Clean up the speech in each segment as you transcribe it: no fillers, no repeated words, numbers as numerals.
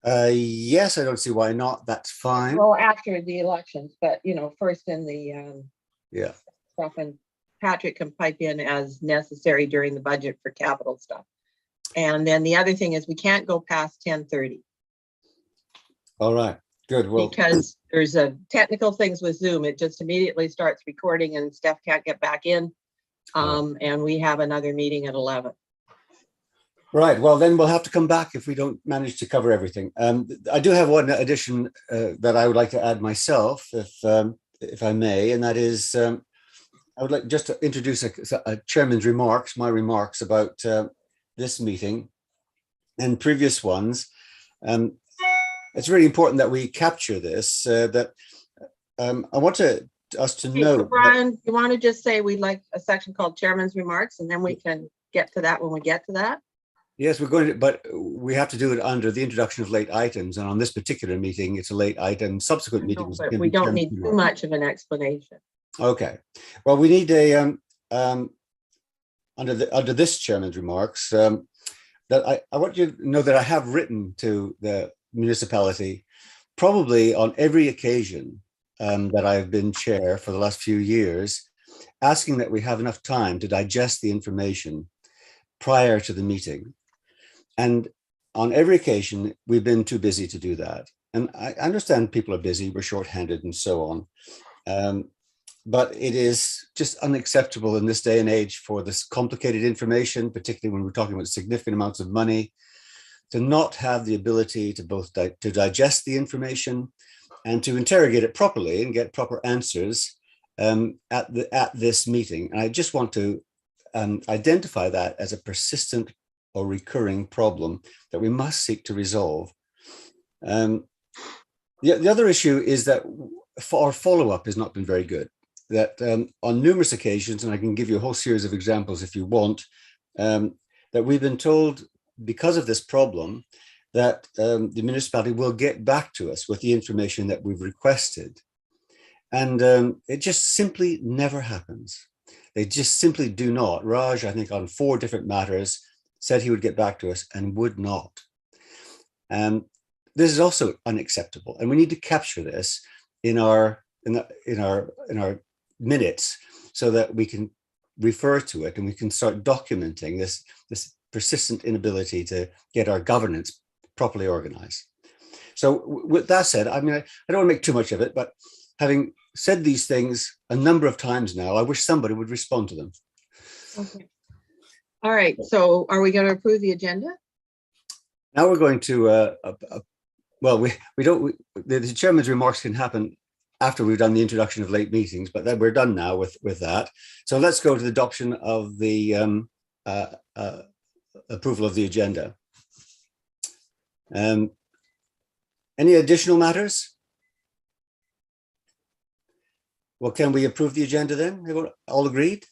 Yes, I don't see why not. That's fine. Well, after the elections, but first in the Yeah. stuff, and Patrick can pipe in as necessary during the budget for capital stuff. And then the other thing is we can't go past 10:30. All right. Good. Well, because there's technical things with Zoom. It just immediately starts recording and Steph can't get back in. And we have another meeting at 11. Right. Well, then we'll have to come back if we don't manage to cover everything. I do have one addition that I would like to add myself, if I may, and that is I would like just to introduce a chairman's remarks, my remarks about this meeting and previous ones. It's really important that we capture this. I want us to know. So Brian, you want to just say we'd like a section called Chairman's Remarks, and then we can get to that when we get to that? Yes, we're going to, but we have to do it under the introduction of late items. And on this particular meeting, it's a late item. Subsequent meetings. But we don't need too much of an explanation. Okay. Well, we need a under this chairman's remarks that I want you to know that I have written to the municipality probably on every occasion that I've been chair for the last few years, asking that we have enough time to digest the information prior to the meeting. And on every occasion, we've been too busy to do that. And I understand people are busy, we're shorthanded and so on. But it is just unacceptable in this day and age for this complicated information, particularly when we're talking about significant amounts of money, to not have the ability to both to digest the information and to interrogate it properly and get proper answers at this meeting. And I just want to identify that as a persistent or recurring problem that we must seek to resolve. The other issue is that our follow-up has not been very good. That on numerous occasions, and I can give you a whole series of examples if you want, that we've been told because of this problem that the municipality will get back to us with the information that we've requested. And it just simply never happens. They just simply do not. Raj, I think on 4 different matters, said he would get back to us and would not. This is also unacceptable, and we need to capture this in our minutes so that we can refer to it and we can start documenting this persistent inability to get our governance properly organized. So with that said, I mean, I don't want to make too much of it, but having said these things a number of times now, I wish somebody would respond to them. Okay. All right. So are we going to approve the agenda? Now we're going to, well, the chairman's remarks can happen after we've done the introduction of late meetings, but then we're done now with that. So let's go to the adoption of the approval of the agenda. Any additional matters? Well, can we approve the agenda then? Everyone all agreed?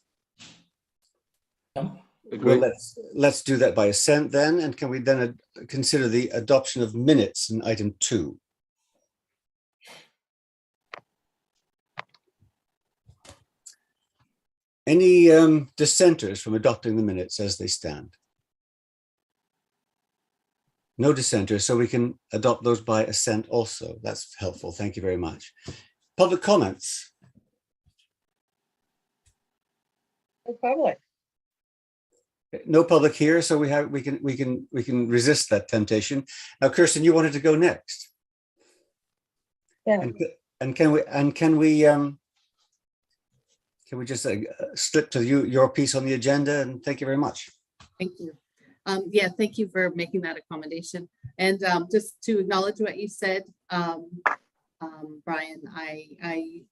Agreed. Well, let's do that by assent then. And can we then consider the adoption of minutes in item 2? Any dissenters from adopting the minutes as they stand? No dissenters, so we can adopt those by assent also. That's helpful. Thank you very much. Public comments? No public. No public here, so we can resist that temptation. Now, Kristen, you wanted to go next. Yeah. And can we just slip to your piece on the agenda, and thank you very much. Thank you. Yeah, thank you for making that accommodation. And just to acknowledge what you said, Brian, I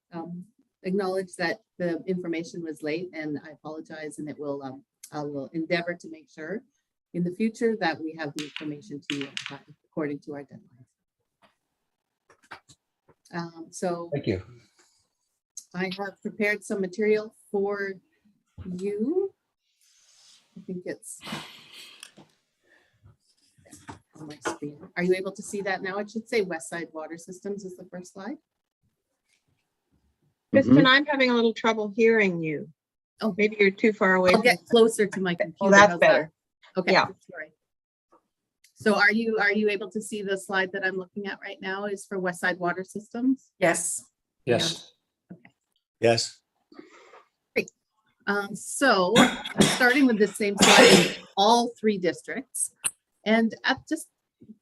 acknowledge that the information was late, and I apologize, and I will endeavor to make sure in the future that we have the information to you on time according to our deadlines. So thank you. I have prepared some material for you. I think it's on my screen. Are you able to see that now? It should say Westside Water Systems is the first slide. Kristen, I'm having a little trouble hearing you. Oh, maybe you're too far away. I'll get closer to my computer. Oh, that's better. That? Okay. Yeah. Sorry. So are you able to see the slide that I'm looking at right now is for Westside Water Systems? Yes. Yes. Yes. So starting with the same slide in all three districts, and just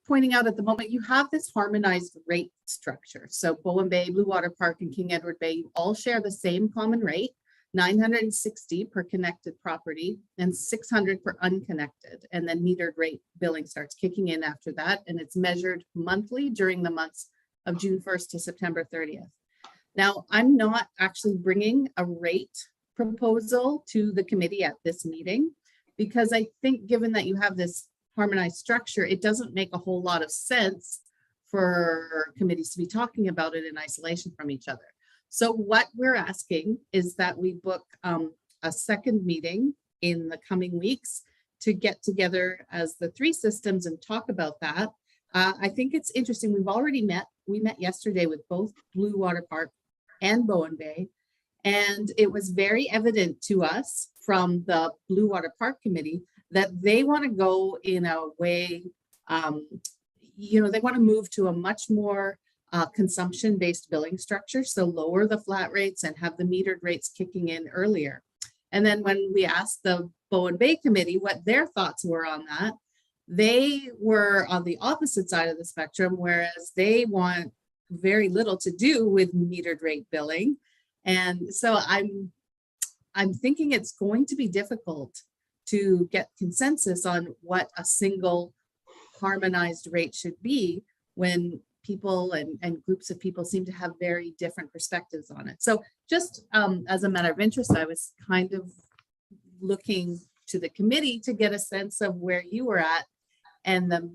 pointing out at the moment, you have this harmonized rate structure. So Bowen Bay, Blue Water Park, and King Edward Bay all share the same common rate, 960 per connected property and 600 per unconnected. And then metered rate billing starts kicking in after that. And it's measured monthly during the months of June 1st to September 30th. Now, I'm not actually bringing a rate proposal to the committee at this meeting, because I think given that you have this harmonized structure, it doesn't make a whole lot of sense for committees to be talking about it in isolation from each other. So what we're asking is that we book a second meeting in the coming weeks to get together as the three systems and talk about that. I think it's interesting. We've already met. We met yesterday with both Blue Water Park and Bowen Bay. And it was very evident to us from the Blue Water Park Committee that they want to go in a way, they want to move to a much more consumption-based billing structure. So lower the flat rates and have the metered rates kicking in earlier. And then when we asked the Bowen Bay Committee what their thoughts were on that, they were on the opposite side of the spectrum, whereas they want very little to do with metered rate billing. And so I'm thinking it's going to be difficult to get consensus on what a single harmonized rate should be when people and groups of people seem to have very different perspectives on it. So just as a matter of interest, I was kind of looking to the committee to get a sense of where you were at and the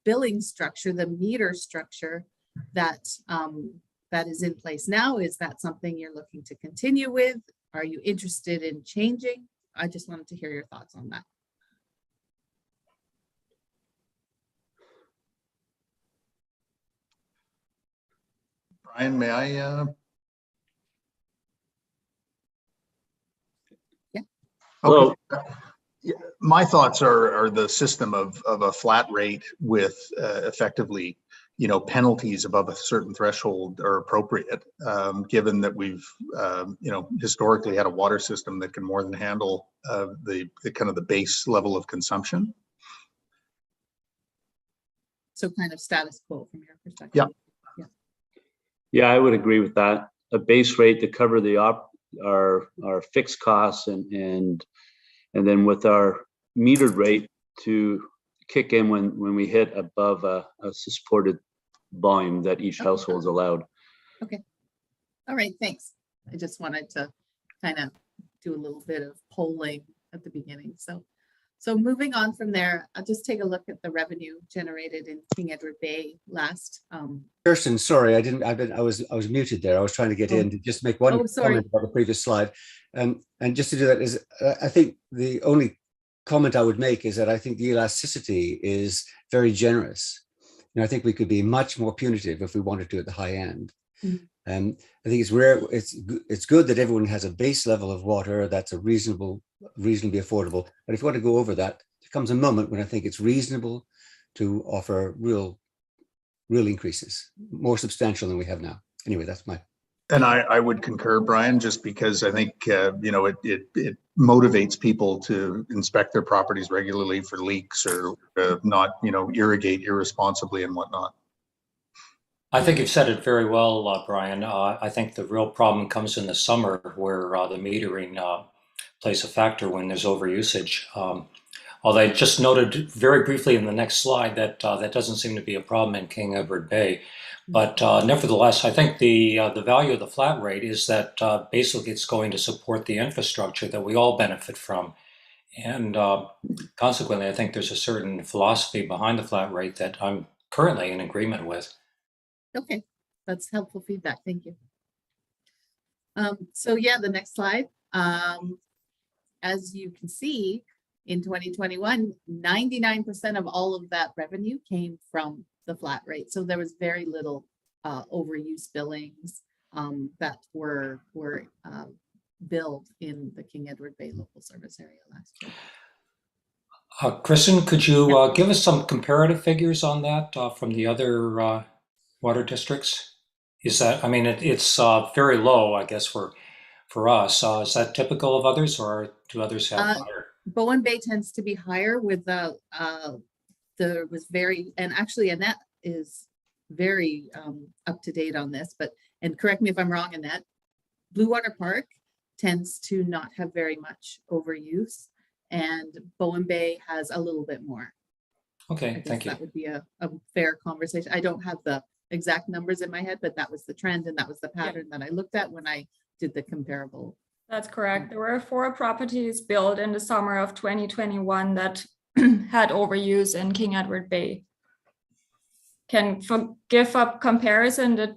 billing structure, the meter structure that that is in place now. Is that something you're looking to continue with? Are you interested in changing? I just wanted to hear your thoughts on that. Brian, may I? Yeah. Okay. Yeah, my thoughts are the system of a flat rate with effectively, penalties above a certain threshold are appropriate, given that we've, historically had a water system that can more than handle the kind of the base level of consumption. So kind of status quo from your perspective. Yeah. Yeah, I would agree with that. A base rate to cover the our fixed costs and then with our metered rate to kick in when we hit above a supported volume that each household is allowed. Okay. All right, thanks. I just wanted to kind of do a little bit of polling at the beginning. So moving on from there, I'll just take a look at the revenue generated in King Edward Bay last. Kirsten, sorry, I was muted there. I was trying to get in to just make one comment about the previous slide. And just to do that is, I think the only comment I would make is that I think the elasticity is very generous. I think we could be much more punitive if we wanted to at the high end. Mm-hmm. I think it's rare. It's good that everyone has a base level of water that's reasonably affordable. But if you want to go over that, there comes a moment when I think it's reasonable to offer real increases, more substantial than we have now. Anyway, that's my. And I would concur, Brian, just because I think, it motivates people to inspect their properties regularly for leaks or not, irrigate irresponsibly and whatnot. I think you've said it very well, Brian. I think the real problem comes in the summer where the metering plays a factor when there's overusage. Although I just noted very briefly in the next slide that that doesn't seem to be a problem in King Edward Bay. But nevertheless, I think the value of the flat rate is that basically it's going to support the infrastructure that we all benefit from. And consequently, I think there's a certain philosophy behind the flat rate that I'm currently in agreement with. Okay, that's helpful feedback. Thank you. So yeah, the next slide. As you can see, in 2021, 99% of all of that revenue came from the flat rate. So there was very little overuse billings that were billed in the King Edward Bay local service area last year. Kristen, could you give us some comparative figures on that from the other water districts? Is that, I mean, it's very low, I guess, for us. Is that typical of others, or do others have higher? Bowen Bay tends to be higher with there was very, and actually Annette is very up to date on this, but, and correct me if I'm wrong, Annette, Blue Water Park tends to not have very much overuse, and Bowen Bay has a little bit more. I Okay, guess thank you. that would be a fair conversation. I don't have the exact numbers in my head, but that was the trend and that was the pattern that I looked at when I did the comparable. That's correct. There were 4 properties built in the summer of 2021 that had overuse in King Edward Bay. Can give a comparison, the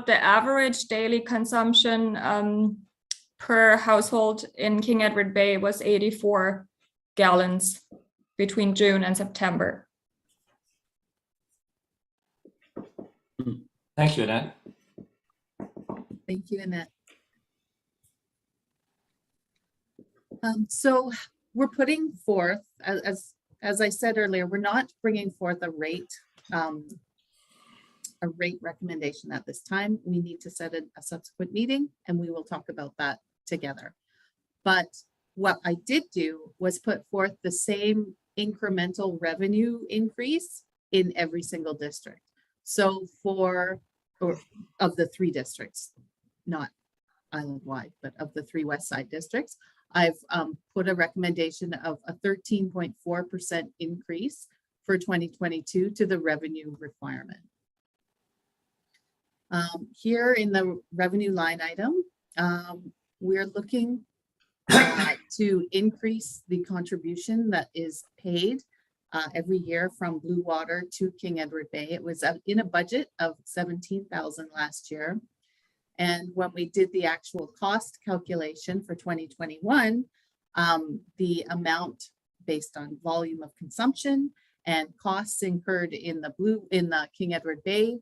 average daily consumption per household in King Edward Bay was 84 gallons between June and September. Thank you, Annette. Thank you, Annette. So we're putting forth, as I said earlier, we're not bringing forth a rate recommendation at this time. We need to set a subsequent meeting and we will talk about that together. But what I did do was put forth the same incremental revenue increase in every single district. So of the 3 districts, not island-wide, but of the 3 West Side districts, I've put a recommendation of a 13.4% increase for 2022 to the revenue requirement. Here in the revenue line item, we're looking to increase the contribution that is paid every year from Blue Water to King Edward Bay. It was in a budget of $17,000 last year. And when we did the actual cost calculation for 2021, the amount based on volume of consumption and costs incurred in the King Edward Bay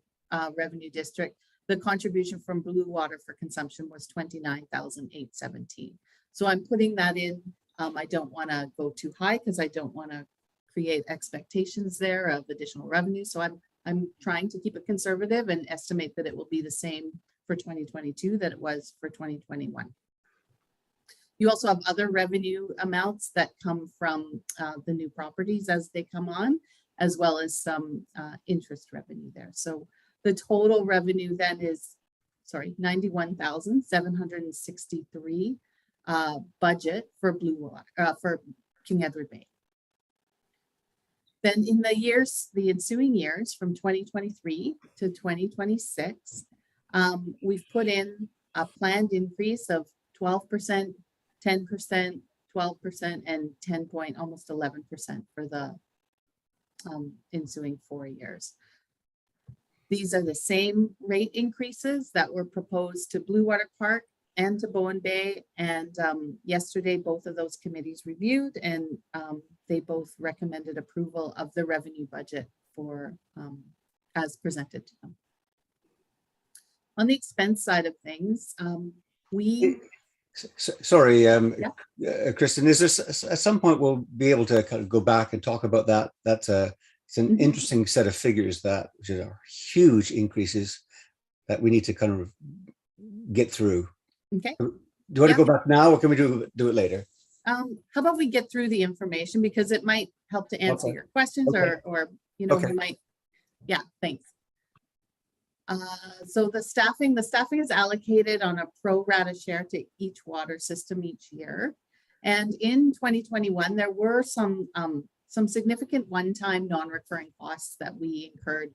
revenue district, the contribution from Blue Water for consumption was $29,817. So I'm putting that in. I don't want to go too high because I don't want to create expectations there of additional revenue. So I'm trying to keep it conservative and estimate that it will be the same for 2022 that it was for 2021. You also have other revenue amounts that come from the new properties as they come on, as well as some interest revenue there. So the total revenue then is, sorry, $91,763 budget for Blue Water, for King Edward Bay. Then in the ensuing years from 2023 to 2026, we've put in a planned increase of 12%, 10%, 12%, and almost 11% for the ensuing 4 years. These are the same rate increases that were proposed to Blue Water Park and to Bowen Bay. And yesterday, both of those committees reviewed and they both recommended approval of the revenue budget for as presented to them. On the expense side of things, Sorry, Kristen, is this at some point we'll be able to kind of go back and talk about that? That's it's an interesting set of figures that are huge increases that we need to kind of get through. Okay. Do you want to go back now or can we do it later? How about we get through the information because it might help to answer your questions or you know, we might, thanks. So the staffing is allocated on a pro rata share to each water system each year. And in 2021, there were some significant one-time non-recurring costs that we incurred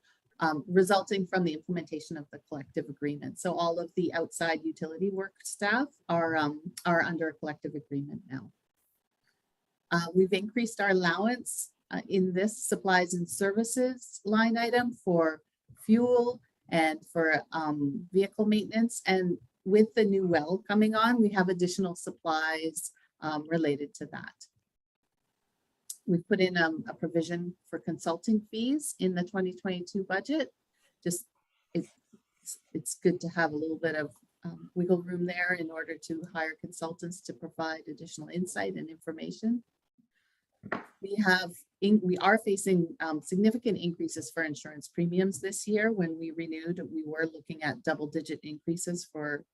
resulting from the implementation of the collective agreement. So all of the outside utility work staff are under a collective agreement now. We've increased our allowance in this supplies and services line item for fuel and for vehicle maintenance. And with the new well coming on, we have additional supplies related to that. We put in a provision for consulting fees in the 2022 budget. Just it's good to have a little bit of wiggle room there in order to hire consultants to provide additional insight and information. We are facing significant increases for insurance premiums this year. When we renewed, we were looking at double-digit increases for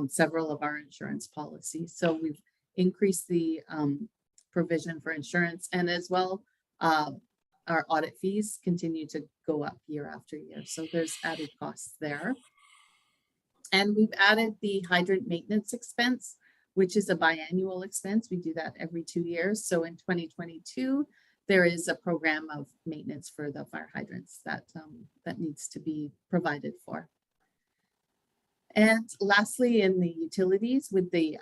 several of our insurance policies. So we've increased the provision for insurance, and as well, our audit fees continue to go up year after year. So there's added costs there. And we've added the hydrant maintenance expense, which is a biannual expense. We do that every 2 years. So in 2022, there is a program of maintenance for the fire hydrants that needs to be provided for. And lastly, in the utilities, with the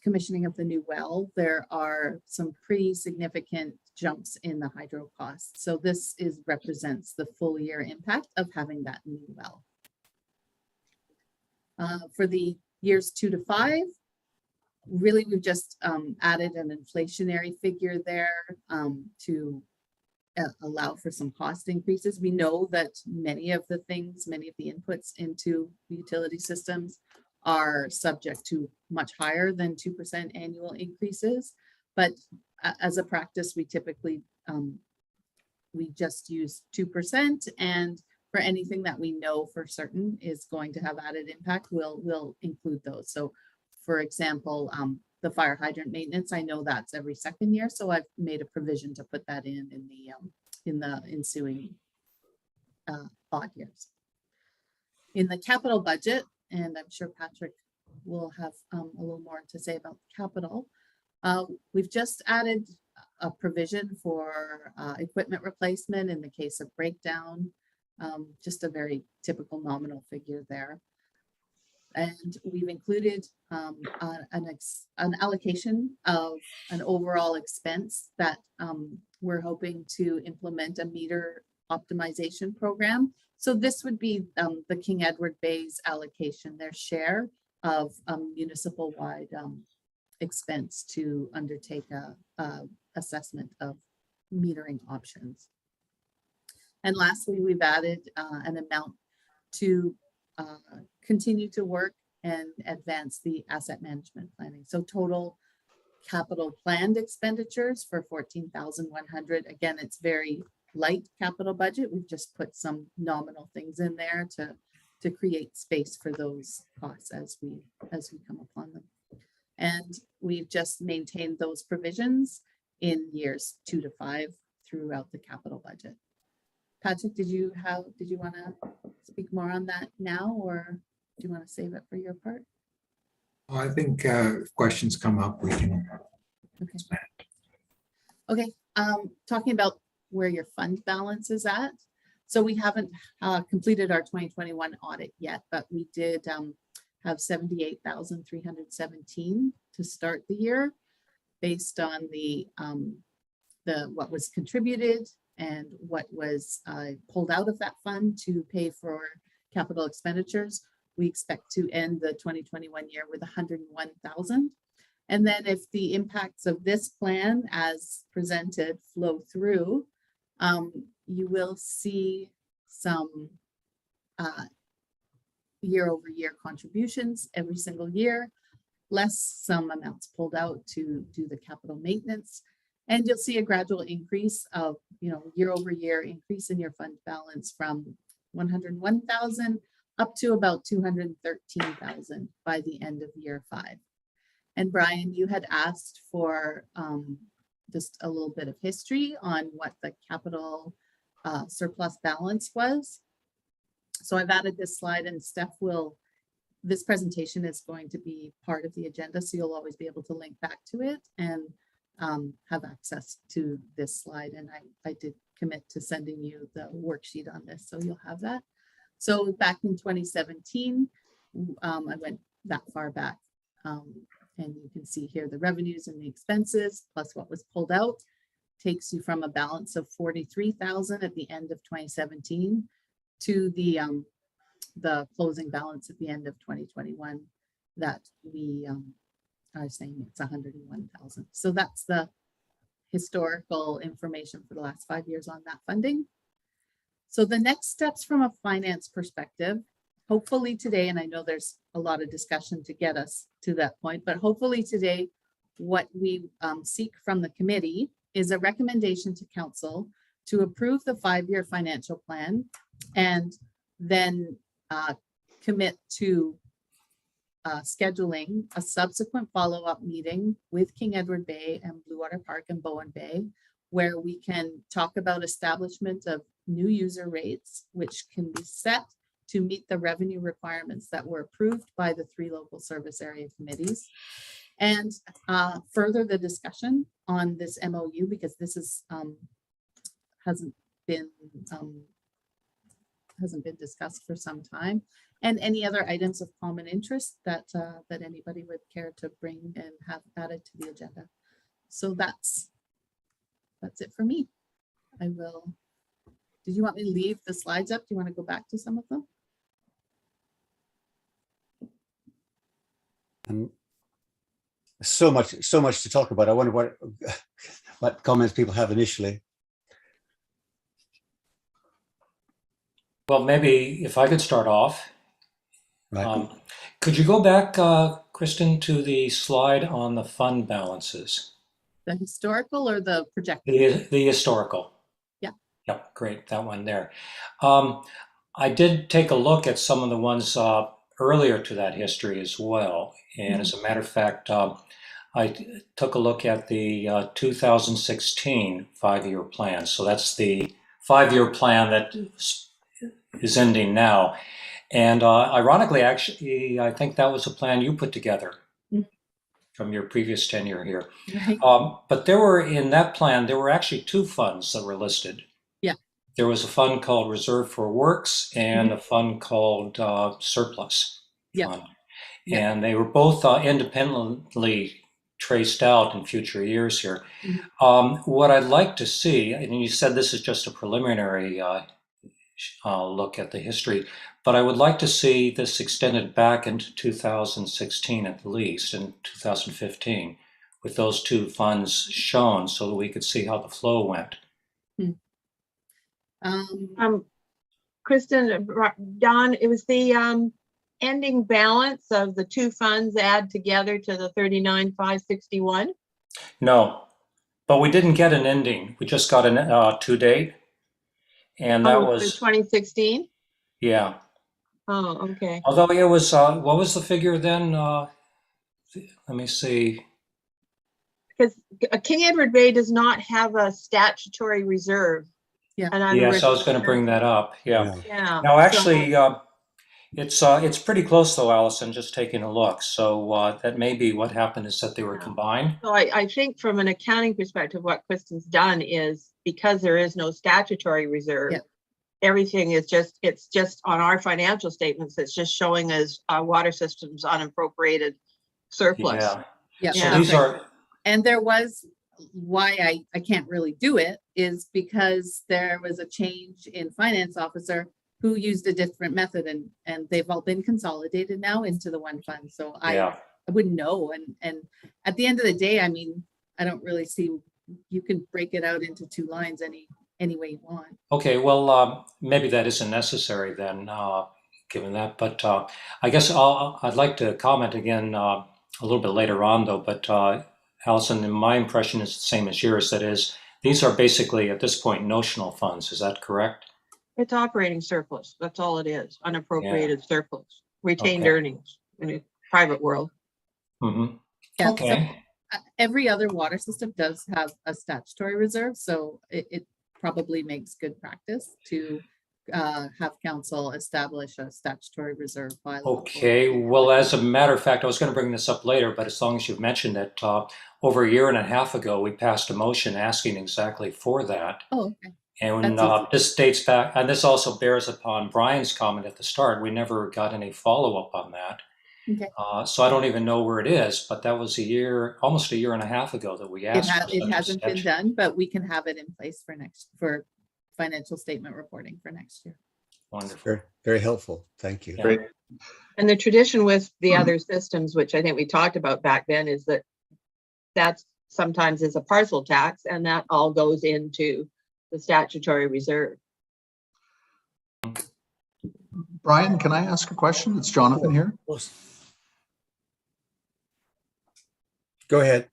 commissioning of the new well, there are some pretty significant jumps in the hydro costs. So this represents the full year impact of having that new well. For the years 2 to 5, really we've just added an inflationary figure there to allow for some cost increases. We know that many of the inputs into utility systems are subject to much higher than 2% annual increases. But as a practice, we typically, we just use 2%, and for anything that we know for certain is going to have added impact, we'll include those. So for example, the fire hydrant maintenance, I know that's every second year, so I've made a provision to put that in the ensuing odd years. In the capital budget, and I'm sure Patrick will have a little more to say about capital, we've just added a provision for equipment replacement in the case of breakdown, just a very typical nominal figure there. And we've included an allocation of an overall expense that we're hoping to implement a meter optimization program. So this would be the King Edward Bay's allocation, their share of municipal-wide expense to undertake a assessment of metering options. And lastly, we've added an amount to continue to work and advance the asset management planning. So total capital planned expenditures for 14,100. Again, it's very light capital budget. We've just put some nominal things in there to create space for those costs as we come upon them. And we've just maintained those provisions in years 2 to 5 throughout the capital budget. Patrick, did you want to speak more on that now, or do you want to save it for your part? I think if questions come up, we can. Okay. Talking about where your fund balance is at. So we haven't completed our 2021 audit yet, but we did have 78,317 to start the year, based on the what was contributed and what was pulled out of that fund to pay for capital expenditures. We expect to end the 2021 year with 101,000. And then if the impacts of this plan as presented flow through, you will see some year-over-year contributions every single year, less some amounts pulled out to do the capital maintenance. And you'll see a gradual increase of, year-over-year increase in your fund balance from 101,000 up to about 213,000 by the end of year 5. And Brian, you had asked for just a little bit of history on what the capital surplus balance was. So I've added this slide, and Steph this presentation is going to be part of the agenda, so you'll always be able to link back to it and have access to this slide. And I did commit to sending you the worksheet on this, so you'll have that. So back in 2017, I went that far back, and you can see here the revenues and the expenses plus what was pulled out takes you from a balance of 43,000 at the end of 2017 to the closing balance at the end of 2021 that we are saying it's 101,000. So that's the historical information for the last 5 years on that funding. So the next steps from a finance perspective, hopefully today, and I know there's a lot of discussion to get us to that point, but hopefully today, what we seek from the committee is a recommendation to council to approve the 5-year financial plan and then commit to scheduling a subsequent follow-up meeting with King Edward Bay and Blue Water Park and Bowen Bay, where we can talk about establishment of new user rates, which can be set to meet the revenue requirements that were approved by the 3 local service area committees. And further the discussion on this MOU, because this is hasn't been discussed for some time, and any other items of common interest that that anybody would care to bring and have added to the agenda. So that's it for me. I will. Did you want me to leave the slides up? Do you want to go back to some of them? So much to talk about. I wonder what comments people have initially. Well, maybe if I could start off. Right. Could you go back, Kristen, to the slide on the fund balances? The historical or the projected? The historical. Yeah. Yep, great, that one there. I did take a look at some of the ones earlier to that history as well. And as a matter of fact, I took a look at the 2016 5-year plan. So that's the 5-year plan that is ending now. And ironically, actually, I think that was a plan you put together from your previous tenure here. Right. But in that plan, there were actually 2 funds that were listed. Yeah. There There was a fund called Reserve for Works and a fund called Surplus Fund. Yeah. And they were both independently traced out in future years here. What I'd like to see, and you said this is just a preliminary look at the history, but I would like to see this extended back into 2016 at least, and 2015, with those 2 funds shown so that we could see how the flow went. Kristen, Don, it was the ending balance of the 2 funds add together to the 39,561. No, but we didn't get an ending. We just got a to date. And that was 2016. Yeah. Oh, okay. Although it was, what was the figure then? Let me see. Because King Edward Bay does not have a statutory reserve. Yeah. And Yes, I was going to bring that up. Yeah. Yeah. Now, actually, it's pretty close though, Allison, just taking a look. So that may be what happened is that they were combined. So I think from an accounting perspective, what Kristen's done is, because there is no statutory reserve, everything is it's just on our financial statements, it's just showing as water systems unappropriated surplus. Yeah. So these are, And there was, why I can't really do it is because there was a change in finance officer who used a different method, and they've all been consolidated now into the one fund. So I wouldn't know. And at the end of the day, I mean, I don't really see, you can break it out into 2 lines any way you want. Okay, well, maybe that isn't necessary then, given that. But I guess I'd like to comment again a little bit later on, though. But Allison, my impression is the same as yours. That is, these are basically at this point notional funds. Is that correct? It's operating surplus. That's all it is. Unappropriated surplus, retained earnings in a private world. Yeah, Okay. so, every other water system does have a statutory reserve, so it probably makes good practice to have council establish a statutory reserve bylaw. Okay, well, as a matter of fact, I was going to bring this up later, but as long as you've mentioned it, over 1.5 years ago, we passed a motion asking exactly for that. Oh, okay. And this dates back, and this also bears upon Brian's comment at the start. We never got any follow-up on that. Okay. So I don't even know where it is, but that was almost 1.5 years ago that we asked. It hasn't been done, but we can have it in place for financial statement reporting for next year. Wonderful. Very, very helpful. Thank you. Yeah. Great. And the tradition with the other systems, which I think we talked about back then, is that sometimes is a parcel tax, and that all goes into the statutory reserve. Brian, can I ask a question? It's Jonathan here. Go ahead.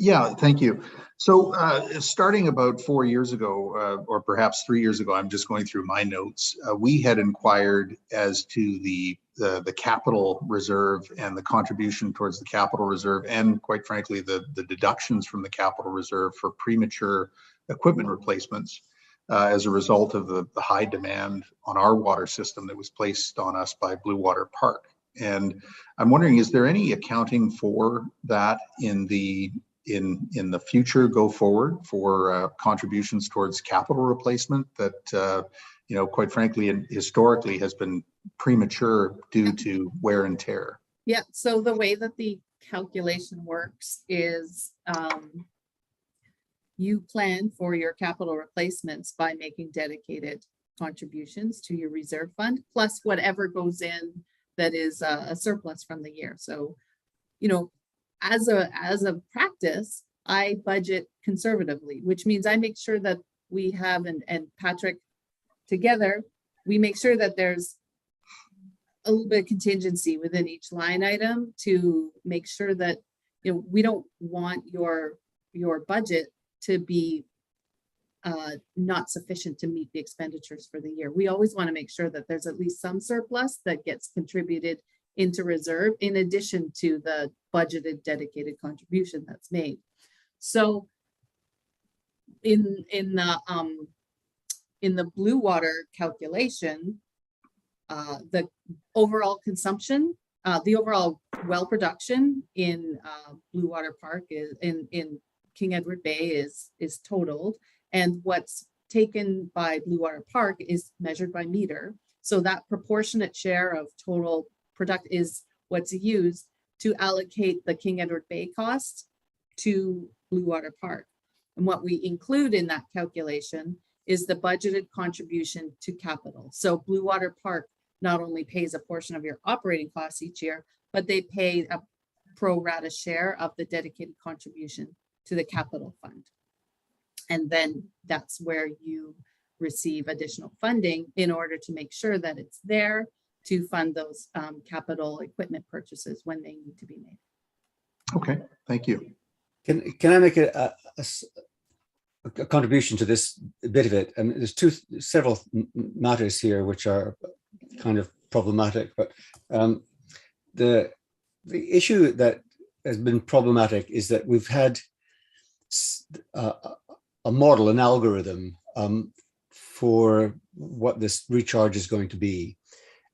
Yeah, thank you. So starting about 4 years ago, or perhaps 3 years ago, I'm just going through my notes. We had inquired as to the capital reserve and the contribution towards the capital reserve, and quite frankly, the deductions from the capital reserve for premature equipment replacements as a result of the high demand on our water system that was placed on us by Blue Water Park. And I'm wondering, is there any accounting for that in the future go forward for contributions towards capital replacement that quite frankly and historically has been premature due to wear and tear? Yeah, so the way that the calculation works is you plan for your capital replacements by making dedicated contributions to your reserve fund, plus whatever goes in that is a surplus from the year. So, as a practice, I budget conservatively, which means I make sure that we have, and Patrick together, we make sure that there's a little bit of contingency within each line item to make sure that, we don't want your budget to be not sufficient to meet the expenditures for the year. We always want to make sure that there's at least some surplus that gets contributed into reserve in addition to the budgeted dedicated contribution that's made. So in the Blue Water calculation, the overall consumption, the overall well production in Blue Water Park is in King Edward Bay is totaled, and what's taken by Blue Water Park is measured by meter. So that proportionate share of total product is what's used to allocate the King Edward Bay costs to Blue Water Park. And what we include in that calculation is the budgeted contribution to capital. So Blue Water Park not only pays a portion of your operating costs each year, but they pay a pro rata share of the dedicated contribution to the capital fund. And then that's where you receive additional funding in order to make sure that it's there to fund those capital equipment purchases when they need to be made. Okay, thank you. Can I make a contribution to this bit of it? And there's several matters here which are kind of problematic, but the issue that has been problematic is that we've had a model, an algorithm for what this recharge is going to be.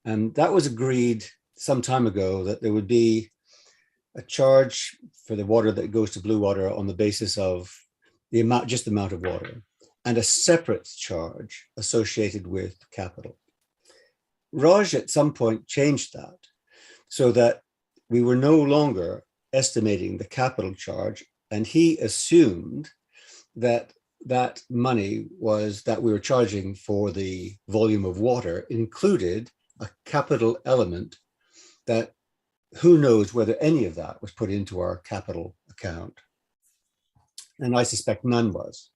And that was agreed some time ago, that there would be a charge for the water that goes to Blue Water on the basis of the amount, just the amount of water, and a separate charge associated with capital. Raj at some point changed that so that we were no longer estimating the capital charge, and he assumed that that money was that we were charging for the volume of water included a capital element that who knows whether any of that was put into our capital account. And I suspect none was.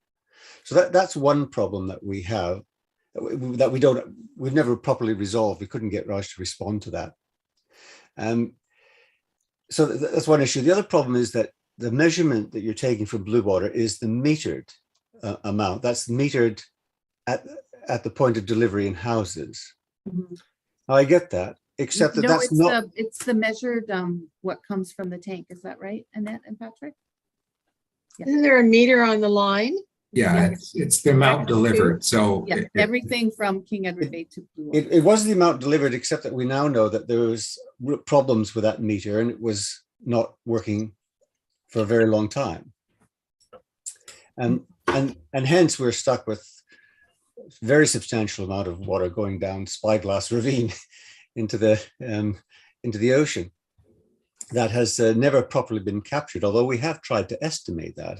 So that's one problem that we have, that we've never properly resolved. We couldn't get Raj to respond to that. So that's one issue. The other problem is that the measurement that you're taking from Blue Water is the metered amount. That's metered at the point of delivery in houses. Mm-hmm. I get that, except that that's not. It's the measured what comes from the tank. Is that right, Annette and Patrick? Yeah. Isn't there a meter on the line? Yeah, it's the amount delivered. So yeah, everything from King Edward Bay to Blue Water. It was the amount delivered, except that we now know that there was problems with that meter and it was not working for a very long time. And hence we're stuck with a very substantial amount of water going down Spyglass Ravine into the ocean that has never properly been captured, although we have tried to estimate that.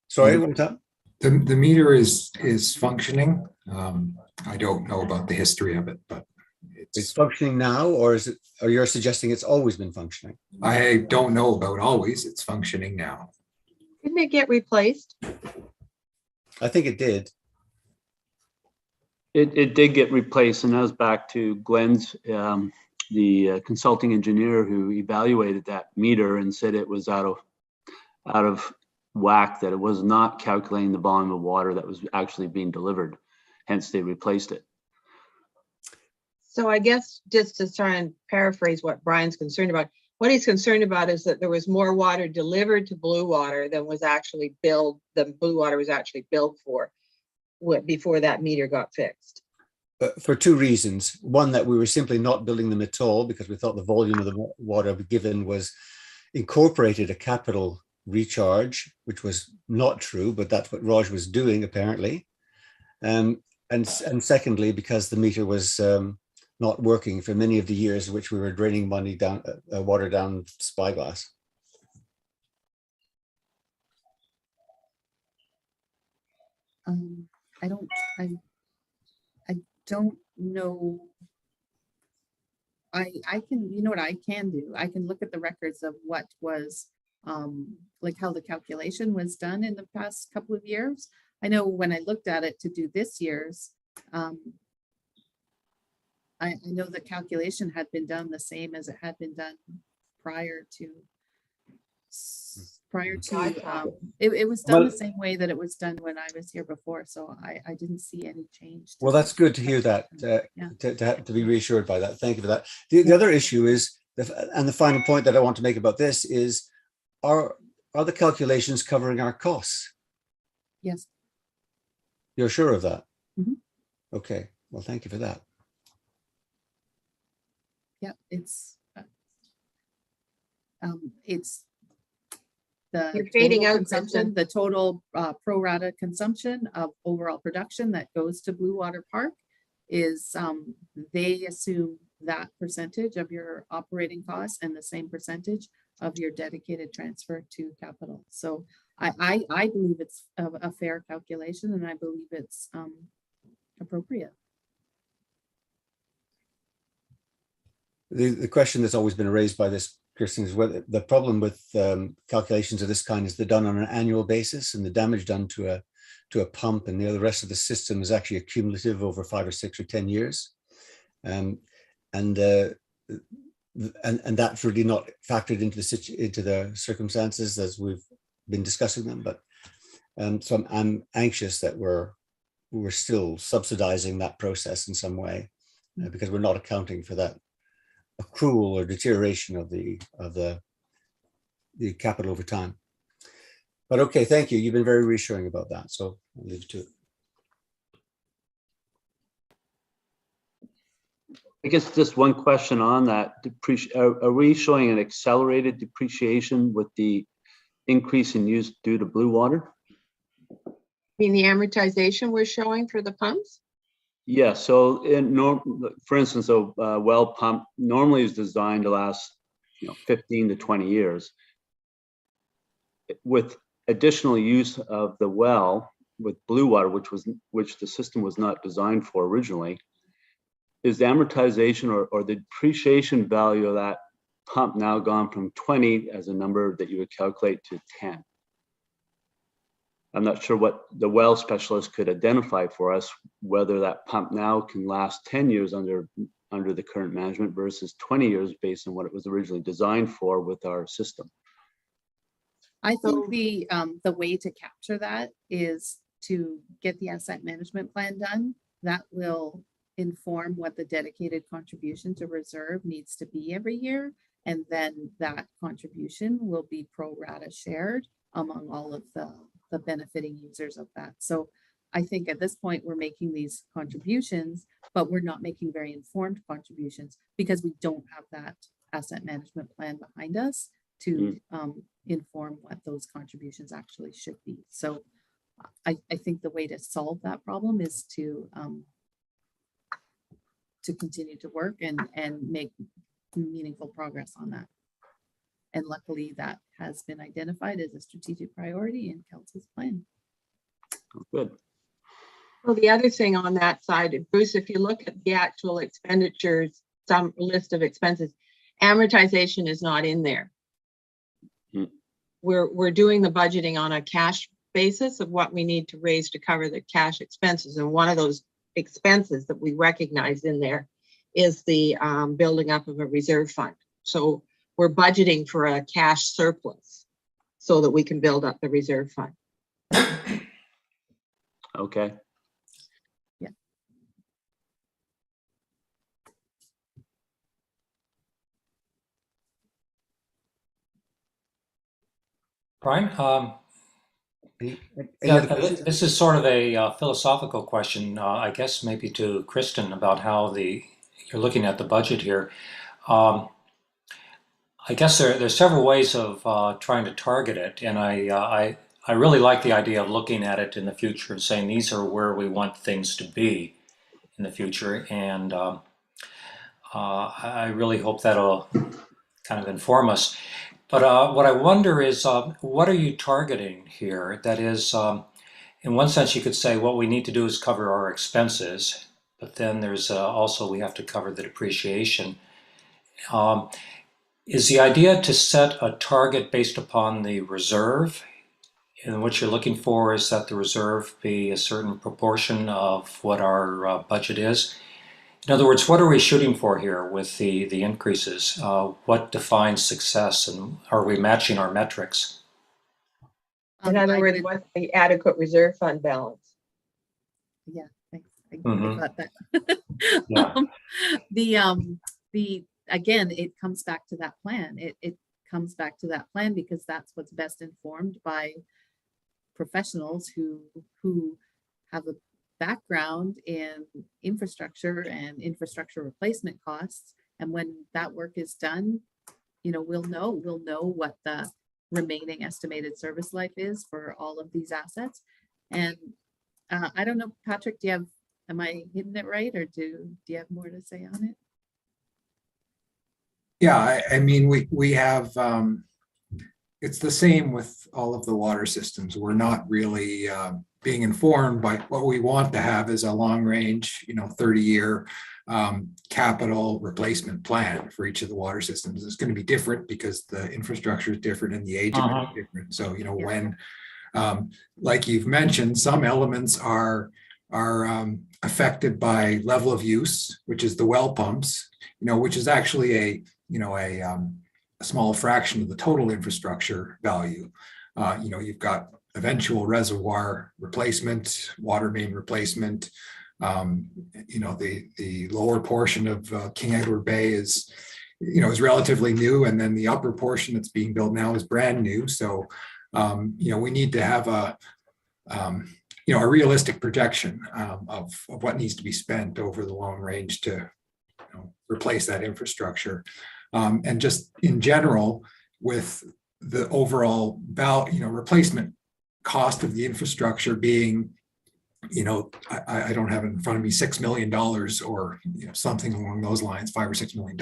Sorry, what's up? The meter is functioning. I don't know about the history of it, but it's functioning now, or you're suggesting it's always been functioning? I don't know about always. It's functioning now. Didn't it get replaced? I think it did. It did get replaced, and that was back to Glen's the consulting engineer who evaluated that meter and said it was out of whack, that it was not calculating the volume of water that was actually being delivered. Hence, they replaced it. So I guess just to try and paraphrase what Brian's concerned about, what he's concerned about is that there was more water delivered to Blue Water than was actually billed, than Blue Water was actually billed for before that meter got fixed. For two reasons. One, that we were simply not billing them at all because we thought the volume of the water given was incorporated a capital recharge, which was not true, but that's what Raj was doing apparently. And secondly, because the meter was not working for many of the years in which we were draining money down, water down Spyglass. I don't know. I can, you know what I can do? I can look at the records of what was, like how the calculation was done in the past couple of years. I know when I looked at it to do this year's, I know the calculation had been done the same as it had been done prior to, it was done the same way that it was done when I was here before. So I didn't see any change. Well, that's good to hear that, to be reassured by that. Thank you for that. The other issue is, and the final point that I want to make about this is, are the calculations covering our costs? Yes. You're sure of that? Mm-hmm. Okay, well, thank you for that. Yeah, it's the You're fading total out, consumption, Kristen. the total pro rata consumption of overall production that goes to Blue Water Park is they assume that percentage of your operating costs and the same percentage of your dedicated transfer to capital. So I believe it's a fair calculation, and I believe it's appropriate. The question that's always been raised by this, Kristen, is whether the problem with calculations of this kind is they're done on an annual basis, and the damage done to a pump and the rest of the system is actually accumulative over 5 or 6 or 10 years. And that's really not factored into the circumstances as we've been discussing them. But so I'm anxious that we're still subsidizing that process in some way because we're not accounting for that accrual or deterioration of the capital over time. But okay, thank you. You've been very reassuring about that. So I'll leave it to it. I guess just one question on that. Are we showing an accelerated depreciation with the increase in use due to Blue Water? I mean, the amortization we're showing for the pumps? Yeah, so for instance, a well pump normally is designed to last 15 to 20 years. With additional use of the well with Blue Water, which the system was not designed for originally, is the amortization or the depreciation value of that pump now gone from 20 as a number that you would calculate to 10? I'm not sure what the well specialist could identify for us, whether that pump now can last 10 years under the current management versus 20 years based on what it was originally designed for with our system. I think the way to capture that is to get the asset management plan done. That will inform what the dedicated contribution to reserve needs to be every year. And then that contribution will be pro rata shared among all of the benefiting users of that. So I think at this point we're making these contributions, but we're not making very informed contributions because we don't have that asset management plan behind us to inform what those contributions actually should be. So I think the way to solve that problem is to continue to work and make meaningful progress on that. And luckily that has been identified as a strategic priority in Council's plan. Good. Well, the other thing on that side, Bruce, if you look at the actual expenditures, some list of expenses, amortization is not in there. We're doing the budgeting on a cash basis of what we need to raise to cover the cash expenses. And one of those expenses that we recognize in there is the building up of a reserve fund. So we're budgeting for a cash surplus so that we can build up the reserve fund. Okay. Yeah. Any Brian, other questions? this is sort of a philosophical question, I guess maybe to Kristen, about how you're looking at the budget here. I guess there's several ways of trying to target it, and I really like the idea of looking at it in the future and saying these are where we want things to be in the future, and I really hope that'll kind of inform us. But what I wonder is, what are you targeting here? That is, in one sense, you could say what we need to do is cover our expenses, but then there's also we have to cover the depreciation. Is the idea to set a target based upon the reserve? And what you're looking for is that the reserve be a certain proportion of what our budget is? In other words, what are we shooting for here with the increases? What defines success, and are we matching our metrics? In other words, what's the adequate reserve fund balance? Yeah, thanks. I Mhm. got that. Yeah. Again, it comes back to that plan. It comes back to that plan because that's what's best informed by professionals who have a background in infrastructure and infrastructure replacement costs. And when that work is done, we'll know what the remaining estimated service life is for all of these assets. And I don't know, Patrick, am I hitting it right, or do you have more to say on it? Yeah, I mean, we have, it's the same with all of the water systems. We're not really being informed by what we want to have is a long range, 30-year capital replacement plan for each of the water systems. It's going to be different because the infrastructure is different and the age of it is different. So, when, like you've mentioned, some elements are affected by level of use, which is the well pumps, which is actually a small fraction of the total infrastructure value. You've got eventual reservoir replacement, water main replacement. The lower portion of King Edward Bay is relatively new, and then the upper portion that's being built now is brand new. So, we need to have a realistic projection of what needs to be spent over the long range to replace that infrastructure. And just in general, with the overall replacement cost of the infrastructure being, I don't have it in front of me, $6 million or something along those lines, $5 or $6 million.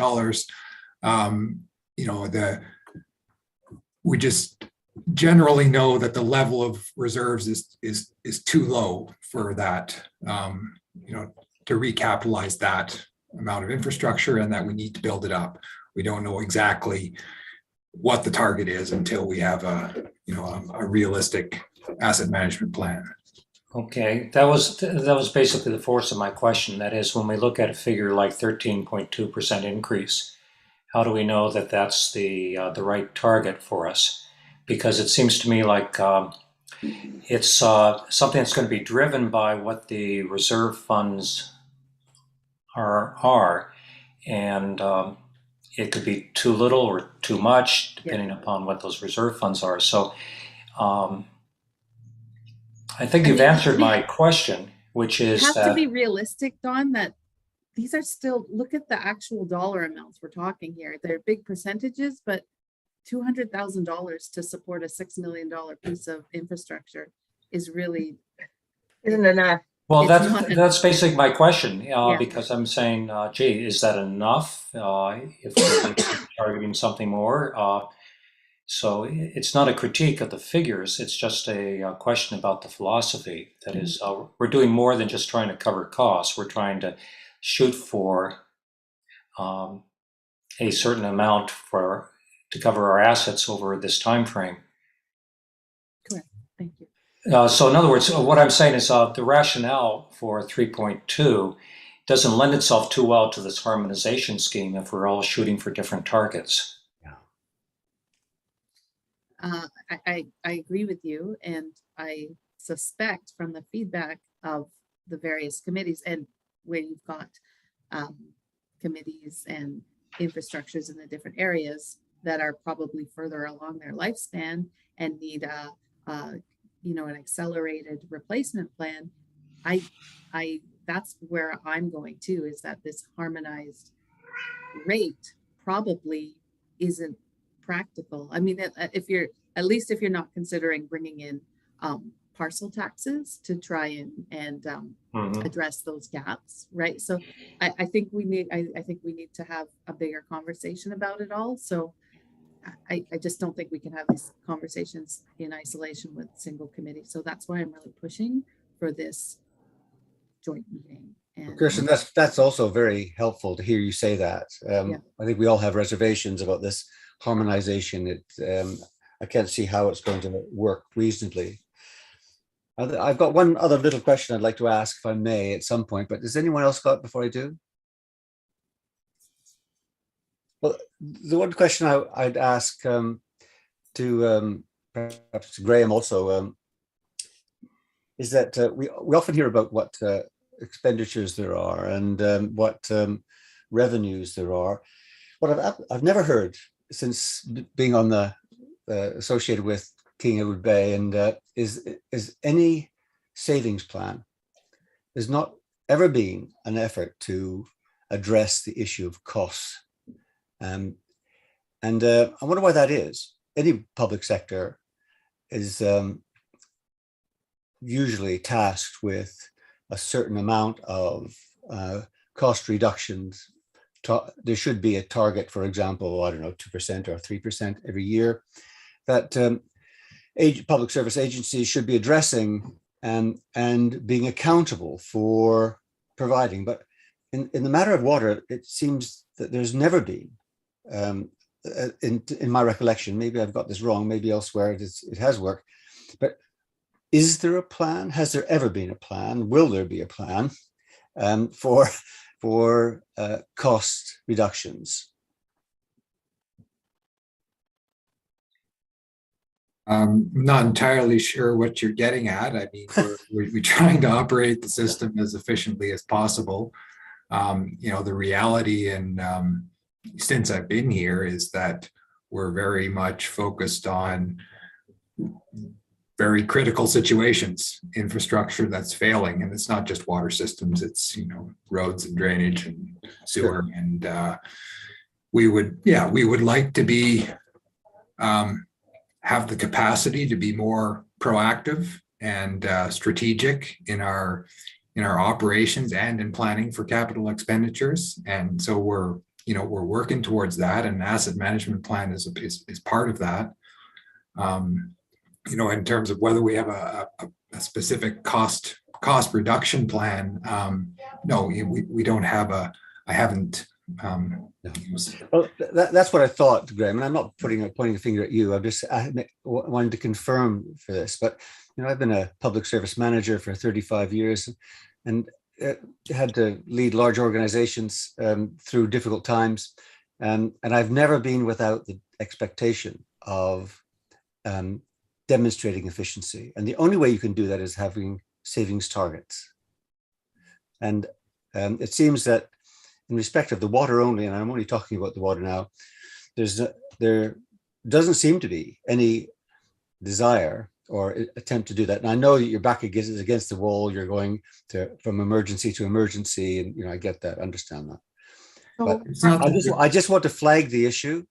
We just generally know that the level of reserves is too low for that, to recapitalize that amount of infrastructure, and that we need to build it up. We don't know exactly what the target is until we have a realistic asset management plan. Okay, that was basically the force of my question. That is, when we look at a figure like 13.2% increase, how do we know that that's the right target for us? Because it seems to me like it's something that's going to be driven by what the reserve funds are, and it could be too little or too much, depending upon what those reserve funds are. So I think you've answered my question, which is it has to be realistic, Don, that these are still, look at the actual dollar amounts we're talking here. They're big percentages, but $200,000 to support a $6 million piece of infrastructure is really Isn't enough. Well, that's basically my question, because I'm saying, gee, is that enough if we're targeting something more? So it's not a critique of the figures, it's just a question about the philosophy. That is, we're doing more than just trying to cover costs. We're trying to shoot for a certain amount to cover our assets over this time frame. correct. Thank you. So in other words, what I'm saying is the rationale for 3.2 doesn't lend itself too well to this harmonization scheme if we're all shooting for different targets. I agree with you, and I suspect from the feedback of the various committees, and where you've got committees and infrastructures in the different areas that are probably further along their lifespan and need an accelerated replacement plan. That's where I'm going to, is that this harmonized rate probably isn't practical. I mean, if you're not considering bringing in parcel taxes to try and address those gaps, right? So I think we need to have a bigger conversation about it all. So I just don't think we can have these conversations in isolation with single committee. So that's why I'm really pushing for this joint meeting. And Kristen, that's also very helpful to hear you say that. I think we all have reservations about this harmonization. I can't see how it's going to work reasonably. I've got one other little question I'd like to ask, if I may, at some point, but does anyone else got before I do? Well, the one question I'd ask to perhaps to Graham also is that we often hear about what expenditures there are and what revenues there are. What I've never heard since being on the associated with King Edward Bay and is any savings plan. There's not ever been an effort to address the issue of costs. I wonder why that is. Any public sector is usually tasked with a certain amount of cost reductions. There should be a target, for example, I don't know, 2% or 3% every year that public service agencies should be addressing and being accountable for providing. But in the matter of water, it seems that there's never been, in my recollection, maybe I've got this wrong, maybe elsewhere it has worked, but is there a plan? Has there ever been a plan? Will there be a plan for cost reductions? I'm not entirely sure what you're getting at. I mean, we're trying to operate the system as efficiently as possible. The reality, and since I've been here, is that we're very much focused on very critical situations, infrastructure that's failing, and it's not just water systems, it's roads and drainage and sewer. Sure. And we would like to be have the capacity to be more proactive and strategic in our operations and in planning for capital expenditures. And so we're working towards that, and asset management plan is part of that. In terms of whether we have a specific cost reduction plan, no, we don't have I haven't. Well, that's what I thought, Graham, and I'm not pointing a finger at you. I wanted to confirm for this, but I've been a public service manager for 35 years and had to lead large organizations through difficult times, and I've never been without the expectation of demonstrating efficiency. And the only way you can do that is having savings targets. And it seems that in respect of the water only, and I'm only talking about the water now, there doesn't seem to be any desire or attempt to do that. And I know that you're back against the wall, you're going from emergency to emergency, and I get that, understand that. But I just want to flag the issue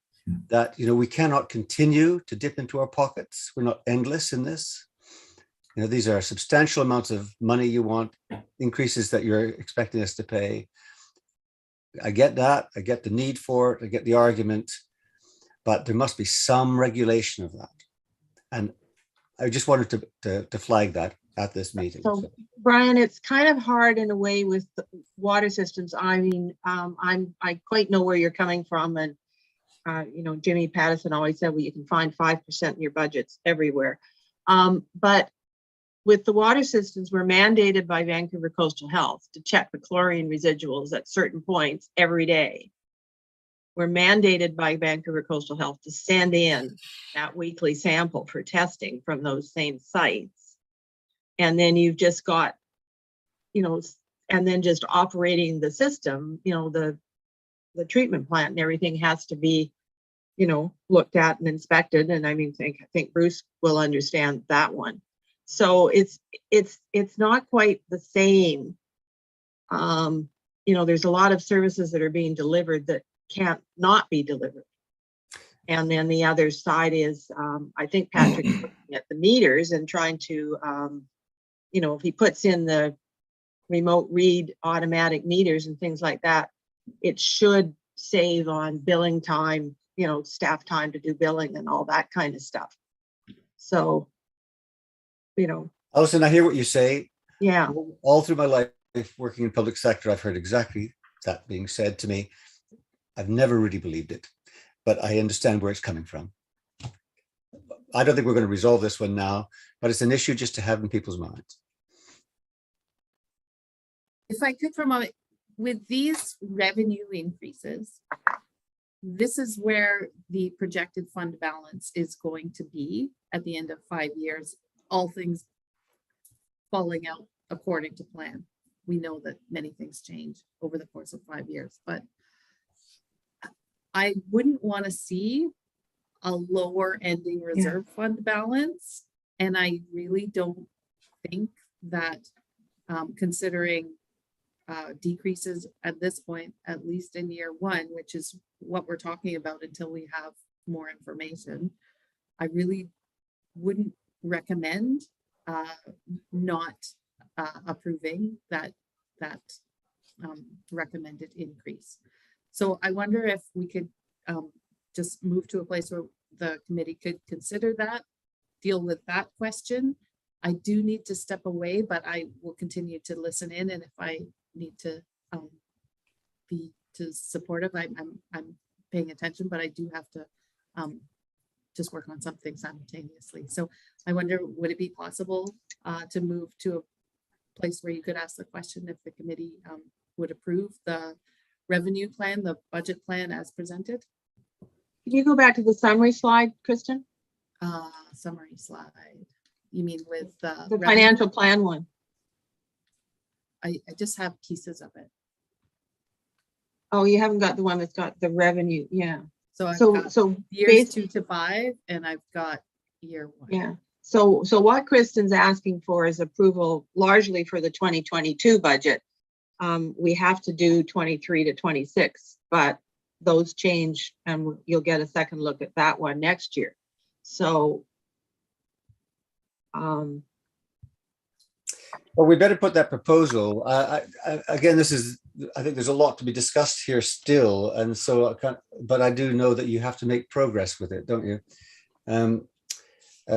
that we cannot continue to dip into our pockets. We're not endless in this. These are substantial amounts of money you want, increases that you're expecting us to pay. I get that. I get the need for it. I get the argument, but there must be some regulation of that. And I just wanted to flag that at this meeting. So, Brian, it's kind of hard in a way with the water systems. I mean, I quite know where you're coming from, and Jimmy Pattison always said, well, you can find 5% in your budgets everywhere. But with the water systems, we're mandated by Vancouver Coastal Health to check the chlorine residuals at certain points every day. We're mandated by Vancouver Coastal Health to send in that weekly sample for testing from those same sites. And then you've just got, you know, and then just operating the system, you know, the treatment plant and everything has to be, you know, looked at and inspected. And I mean, I think Bruce will understand that one. So it's not quite the same. You know, there's a lot of services that are being delivered that can't not be delivered. And then the other side is, I think Patrick's looking at the meters and trying to, you know, if he puts in the remote read automatic meters and things like that, it should save on billing time, you know, staff time to do billing and all that kind of stuff. So, you know. Alison, I hear what you say. Yeah. All through my life working in public sector, I've heard exactly that being said to me. I've never really believed it, but I understand where it's coming from. I don't think we're going to resolve this one now, but it's an issue just to have in people's minds. If I could for a moment, with these revenue increases, this is where the projected fund balance is going to be at the end of 5 years, all things falling out according to plan. We know that many things change over the course of 5 years, but I wouldn't want to see a lower ending reserve fund balance. And I really don't think that considering decreases at this point, at least in year one, which is what we're talking about until we have more information, I really wouldn't recommend not approving that recommended increase. So I wonder if we could just move to a place where the committee could consider that, deal with that question. I do need to step away, but I will continue to listen in, and if I need to be supportive, I'm paying attention, but I do have to just work on something simultaneously. So I wonder, would it be possible to move to a place where you could ask the question if the committee would approve the revenue plan, the budget plan as presented? Can you go back to the summary slide, Kristen? Summary slide. You mean with The revenue? financial plan one. I just have pieces of it. Oh, you haven't got the one that's got the revenue. Yeah. So I've So got years 2 to 5, and I've got year 1. yeah. So what Kristen's asking for is approval largely for the 2022 budget. We have to do 23 to 26, but those change and you'll get a second look at that one next year. So, well, we better put that proposal. Again, I think there's a lot to be discussed here still. And so but I do know that you have to make progress with it, don't you?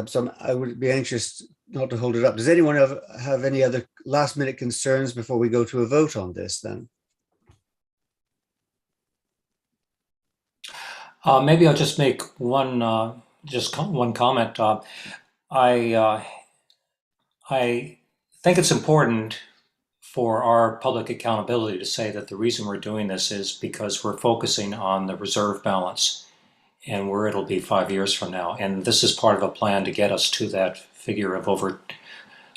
So I would be anxious not to hold it up. Does anyone have any other last minute concerns before we go to a vote on this then? Maybe I'll just make one comment. I think it's important for our public accountability to say that the reason we're doing this is because we're focusing on the reserve balance and where it'll be 5 years from now. And this is part of a plan to get us to that figure of over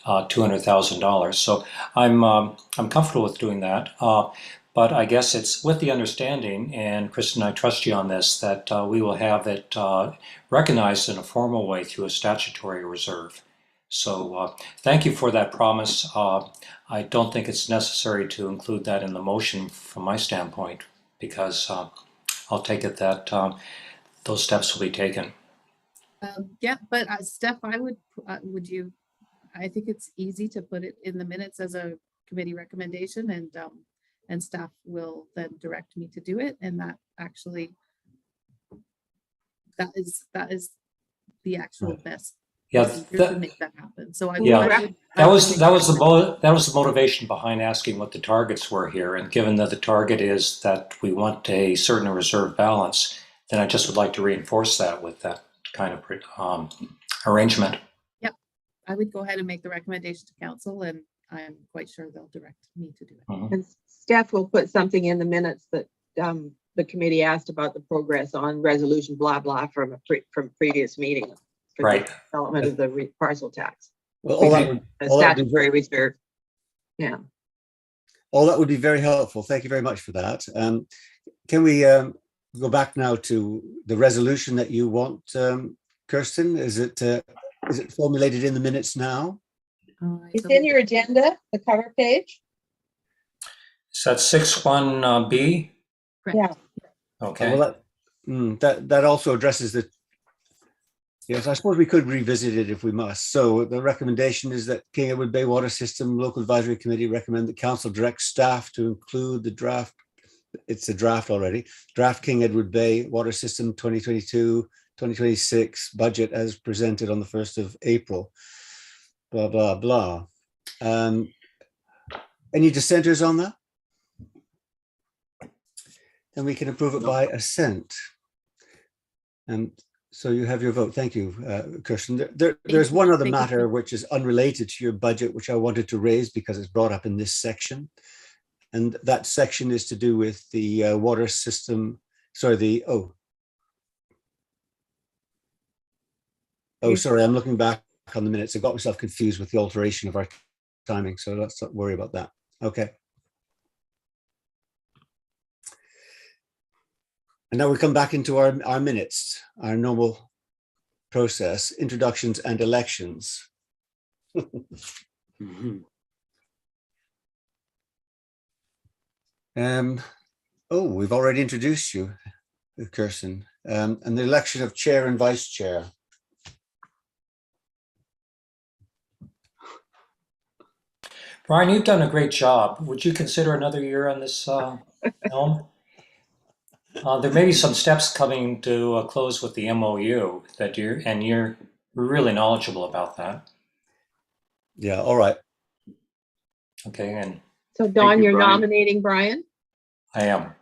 $200,000. So I'm comfortable with doing that. But I guess it's with the understanding, and Kristen, I trust you on this, that we will have it recognized in a formal way through a statutory reserve. So thank you for that promise. I don't think it's necessary to include that in the motion from my standpoint, because I'll take it that those steps will be taken. Yeah, but Steph, I think it's easy to put it in the minutes as a committee recommendation, and staff will then direct me to do it. And that actually, that is the actual best. Yeah, to make that happen. So that was the motivation behind asking what the targets were here. And given that the target is that we want a certain reserve balance, then I just would like to reinforce that with that kind of arrangement. Yep, I would go ahead and make the recommendation to council, and I'm quite sure they'll direct me to do it. And Steph will put something in the minutes that the committee asked about the progress on resolution blah blah from previous meeting for Right. the development of the parcel tax. Well, all that would, The all that would be statutory reserve. Yeah. all that would be very helpful. Thank you very much for that. Can we go back now to the resolution that you want, Kirsten? Is it formulated in the minutes now? It's in your agenda, the cover page. Is that 61B? Correct. Yeah. Okay. Well, that also addresses the. Yes, I suppose we could revisit it if we must. So the recommendation is that King Edward Bay Water System Local Advisory Committee recommend that council direct staff to include the draft. It's a draft already. Draft King Edward Bay Water System 2022-2026 budget as presented on the 1st of April. Blah, blah, blah. Any dissenters on that? Then we can approve it by assent. And so you have your vote. Thank you, Kirsten. There's one other matter which is unrelated to your budget, which I wanted to raise because it's brought up in this section. And that section is to do with the water system, sorry, sorry, I'm looking back on the minutes. I got myself confused with the alteration of our timing, so let's not worry about that. Okay. And now we come back into our minutes, our normal process, introductions and elections. We've already introduced you, Kirsten, and the election of chair and vice chair. Brian, you've done a great job. Would you consider another year on this helm? There may be some steps coming to a close with the MOU that you're really knowledgeable about that. Yeah, all right. Okay, and So Don, you, you're Brian. nominating Brian? I am.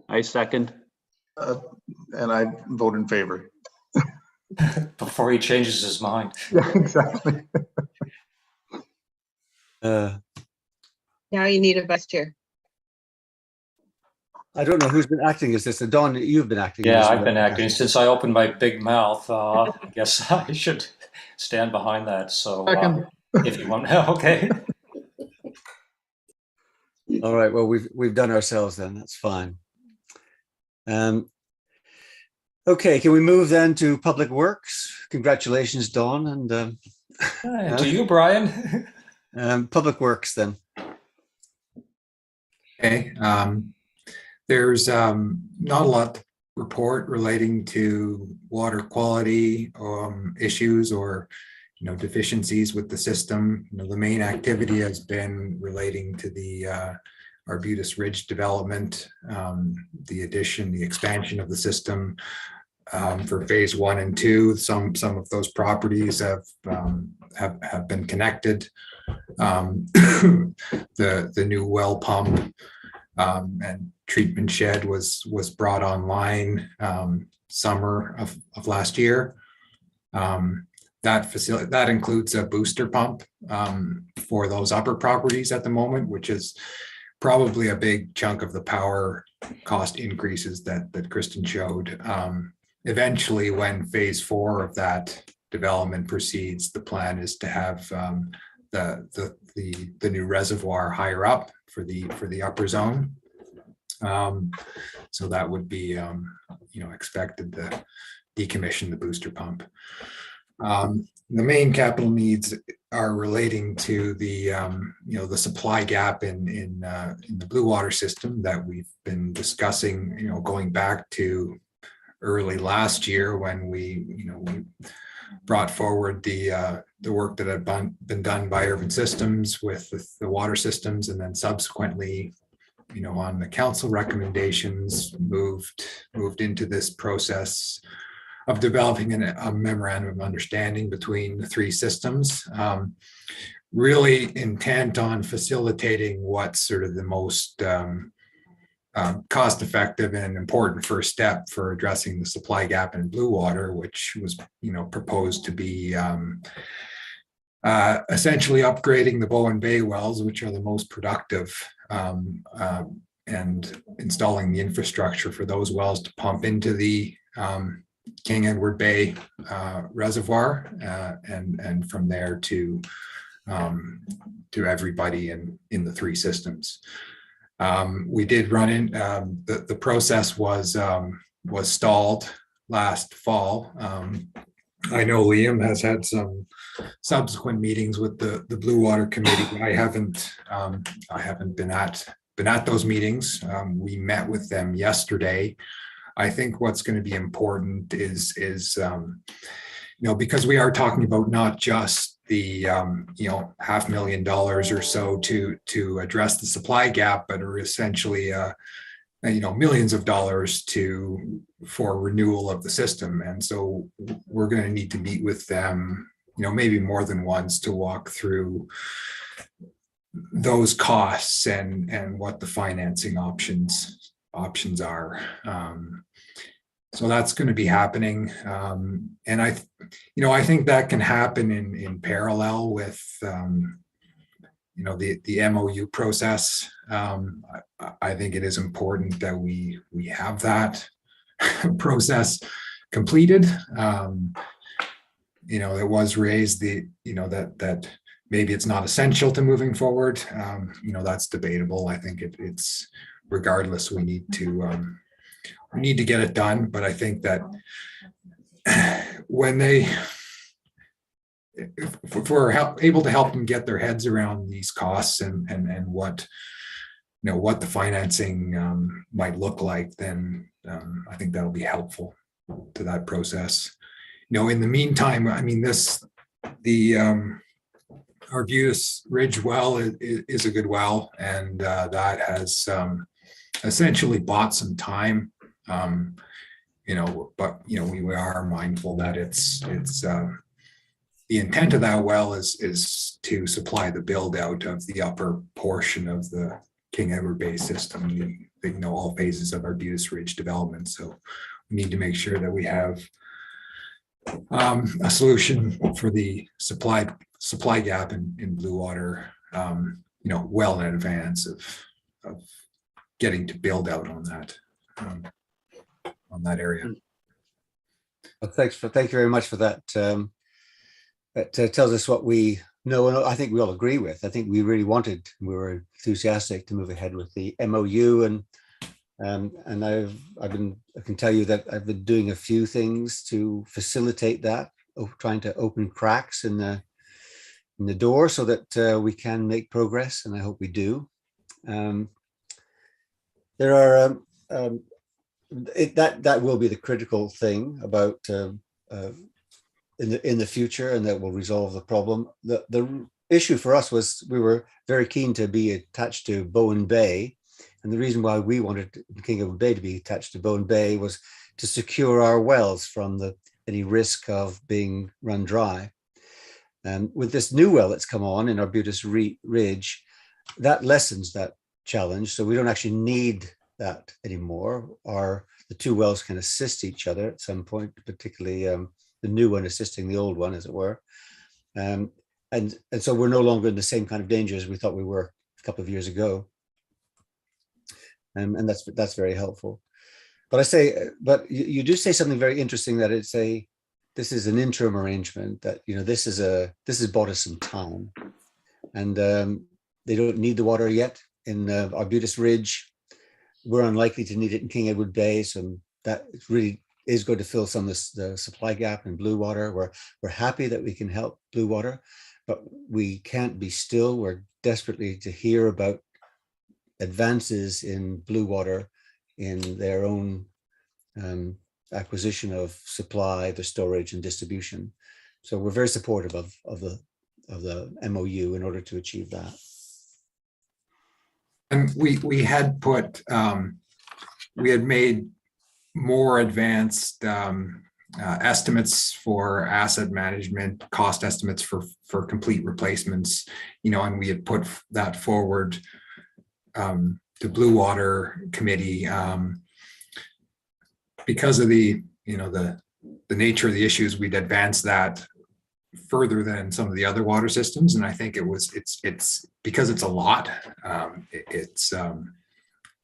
I second. And I vote in favor. Before he changes his mind. Yeah, exactly. Now you need a vice chair. I don't know who's been acting as this. Don, you've been acting. Yeah, as I've been acting since I opened my big mouth. I guess I should stand behind that. So if you want, okay. All right. Well, we've done ourselves then. That's fine. Okay. Can we move then to Public Works? Congratulations, Dawn, and To you, Brian. Public Works then. Okay. There's not a lot to report relating to water quality issues or deficiencies with the system. The main activity has been relating to the Arbutus Ridge development, the expansion of the system for phase 1 and 2. Some of those properties have been connected. The new well pump and treatment shed was brought online summer of last year. That includes a booster pump for those upper properties at the moment, which is probably a big chunk of the power cost increases that Kristen showed. Eventually, when phase 4 of that development proceeds, the plan is to have the new reservoir higher up for the upper zone. So that would be expected to decommission the booster pump. The main capital needs are relating to the the supply gap in the blue water system that we've been discussing, going back to early last year when we brought forward the work that had been done by Urban Systems with the water systems, and then subsequently, on the council recommendations, moved into this process of developing a memorandum of understanding between the 3 systems, really intent on facilitating what's sort of the most cost-effective and important first step for addressing the supply gap in blue water, which was proposed to be essentially upgrading the Bowen Bay wells, which are the most productive, and installing the infrastructure for those wells to pump into the King Edward Bay reservoir, and from there to everybody in the three systems. We did run in, the process was stalled last fall. I know Liam has had some subsequent meetings with the Blue Water Committee. I haven't been at those meetings. We met with them yesterday. I think what's going to be important is because we are talking about not just the $500,000 or so to address the supply gap, but are essentially millions of dollars for renewal of the system. And so we're going to need to meet with them, maybe more than once, to walk through those costs and what the financing options are. So that's going to be happening. And I think that can happen in parallel with, the MOU process. I think it is important that we have that process completed. It was raised that maybe it's not essential to moving forward. That's debatable. I think it's regardless, we need to get it done. But I think that if we're able to help them get their heads around these costs and what the financing might look like, then I think that'll be helpful to that process. In the meantime, Arbutus Ridge well is a good well, and that has essentially bought some time. But we are mindful that it's the intent of that well is to supply the build out of the upper portion of the King Edward Bay system, all phases of Arbutus Ridge development. So we need to make sure that we have a solution for the supply gap in Blue Water, well in advance of getting to build out on that area. Well, thank you very much for that. That tells us what we know, and I think we all agree with. I think we really we were enthusiastic to move ahead with the MOU, and I can tell you that I've been doing a few things to facilitate that, trying to open cracks in the door so that we can make progress, and I hope we do. There are that will be the critical thing about in the future, and that will resolve the problem. The issue for us was we were very keen to be attached to Bowen Bay, and the reason why we wanted King Edward Bay to be attached to Bowen Bay was to secure our wells from any risk of being run dry. And with this new well that's come on in Arbutus Ridge, that lessens that challenge. So we don't actually need that anymore. The two wells can assist each other at some point, particularly the new one assisting the old one, as it were. And so we're no longer in the same kind of danger as we thought we were a couple of years ago. And that's very helpful. But you do say something very interesting, that this is an interim arrangement, that this has bought us some time, and they don't need the water yet in Arbutus Ridge. We're unlikely to need it in King Edward Bay, so that really is going to fill some of the supply gap in Blue Water. We're happy that we can help Blue Water, but we can't be still. We're desperately to hear about advances in Blue Water in their own acquisition of supply, the storage and distribution. So we're very supportive of the MOU in order to achieve that. And we had made more advanced estimates for asset management, cost estimates for complete replacements, and we had put that forward to Blue Water Committee because of the nature of the issues. We'd advanced that further than some of the other water systems. And I think it's because it's a lot. It's a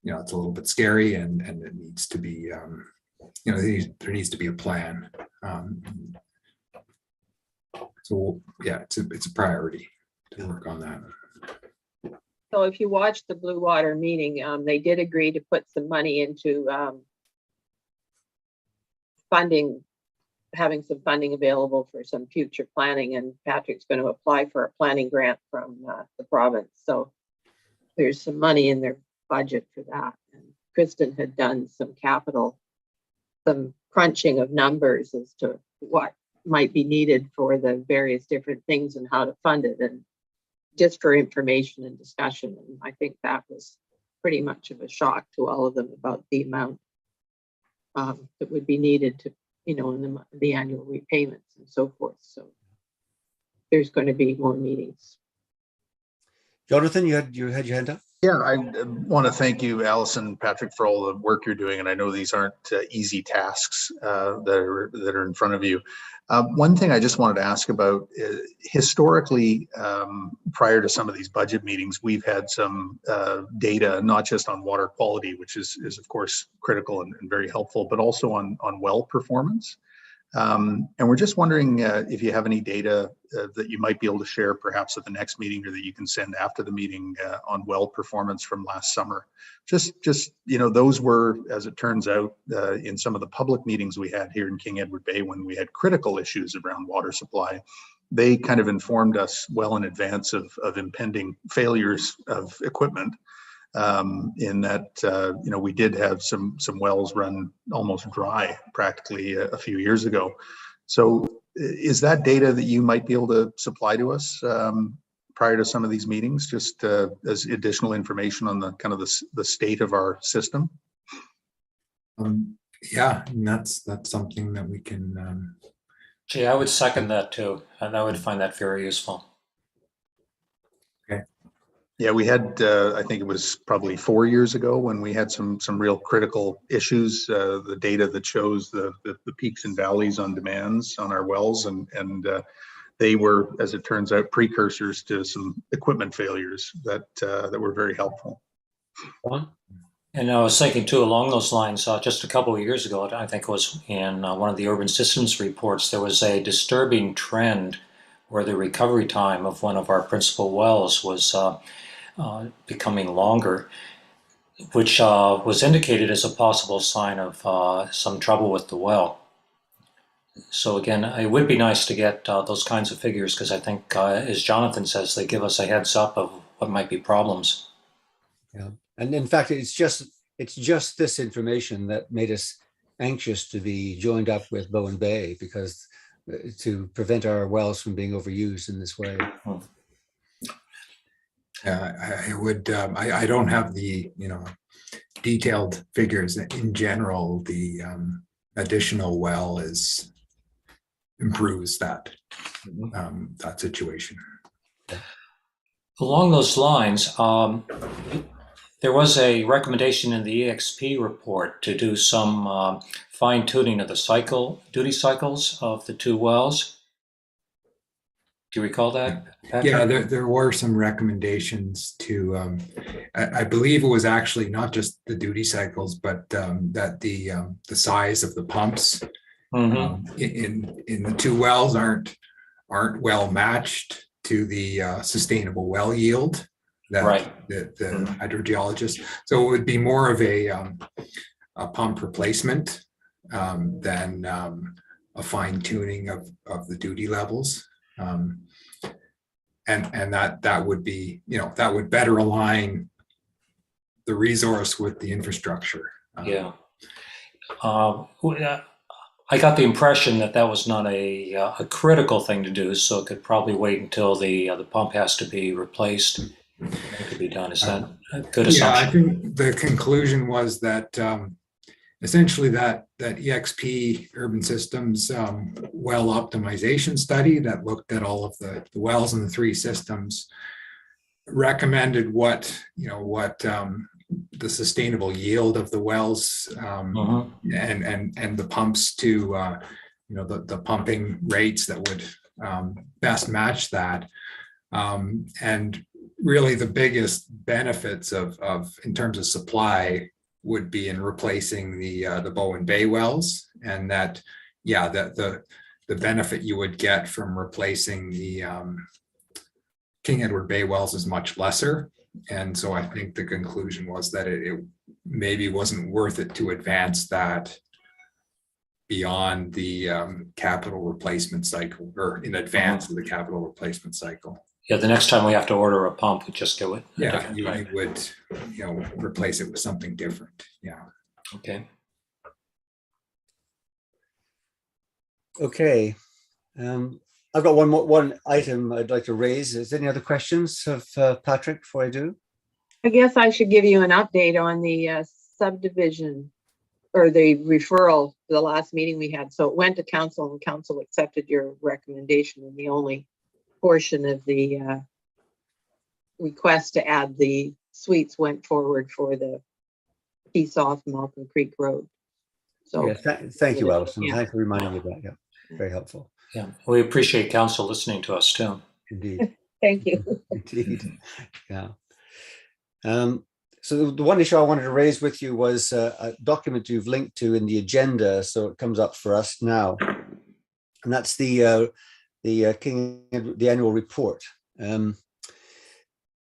little bit scary, and it needs to be, there needs to be a plan. So yeah, it's a priority to work on that. So if you watch the Blue Water meeting, they did agree to put some money into funding, having some funding available for some future planning, and Patrick's going to apply for a planning grant from the province. So there's some money in their budget for that. And Kristen had done some crunching of numbers as to what might be needed for the various different things and how to fund it, and just for information and discussion. And I think that was pretty much of a shock to all of them about the amount that would be needed to, in the annual repayments and so forth. So there's going to be more meetings. Jonathan, you had your hand up? Yeah, I want to thank you, Alison, Patrick, for all the work you're doing. And I know these aren't easy tasks that are in front of you. One thing I just wanted to ask about, historically, prior to some of these budget meetings, we've had some data, not just on water quality, which is of course critical and very helpful, but also on well performance. And we're just wondering if you have any data that you might be able to share perhaps at the next meeting, or that you can send after the meeting on well performance from last summer. Just those were, as it turns out, in some of the public meetings we had here in King Edward Bay when we had critical issues around water supply, they kind of informed us well in advance of impending failures of equipment. In that, we did have some wells run almost dry practically a few years ago. So is that data that you might be able to supply to us prior to some of these meetings, just as additional information on the kind of the state of our system? Yeah, and that's something that we can. Gee, I would second that too, and I would find that very useful. Yeah, we had, I think it was probably 4 years ago when we had some real critical issues, the data that shows the peaks and valleys on demands on our wells, and they were, as it turns out, precursors to some equipment failures that were very helpful. And I was thinking too, along those lines, just a couple of years ago, I think it was in one of the urban systems reports, there was a disturbing trend where the recovery time of one of our principal wells was becoming longer, which was indicated as a possible sign of some trouble with the well. So again, it would be nice to get those kinds of figures, because I think, as Jonathan says, they give us a heads up of what might be problems. Yeah, and in fact, it's just this information that made us anxious to be joined up with Bowen Bay, because to prevent our wells from being overused in this way. I would. I don't have the detailed figures. In general, the additional well improves that situation. Along those lines, there was a recommendation in the EXP report to do some fine tuning of the duty cycles of the two wells. Do you recall that, Patrick? Yeah, there were some recommendations to, I believe it was actually not just the duty cycles, but that the size of the pumps in the two wells aren't well matched to the sustainable well yield that the hydrogeologist. So it would be more of a pump replacement than a fine tuning of the duty levels. And that would be, that would better align the resource with the infrastructure. I got the impression that was not a critical thing to do, so it could probably wait until the pump has to be replaced. It could be done. Is that a good assumption? Yeah, I think the conclusion was that essentially that EXP Urban Systems well optimization study that looked at all of the wells in the three systems recommended what the sustainable yield of the wells and the pumps to the pumping rates that would best match that. And really the biggest benefits of in terms of supply would be in replacing the Bowen Bay wells, and that, yeah, the benefit you would get from replacing the King Edward Bay wells is much lesser. And so I think the conclusion was that it maybe wasn't worth it to advance that beyond the capital replacement cycle, or in advance of the capital replacement cycle. Yeah, the next time we have to order a pump, we just go with a Yeah, different you type. would, replace it with something different. Yeah. Okay. Okay. I've got one item I'd like to raise. Is there any other questions of Patrick before I do? I guess I should give you an update on the subdivision or the referral, the last meeting we had. So it went to council and council accepted your recommendation, and the only portion of the request to add the suites went forward for the piece off Malcolm Creek Road. So Yeah, thank you, Alison. Yeah. Thanks for reminding me of that. Yeah, very helpful. Yeah, we appreciate council listening to us too. Indeed. Thank you. Indeed. Yeah. So the one issue I wanted to raise with you was a document you've linked to in the agenda, so it comes up for us now, and that's the annual report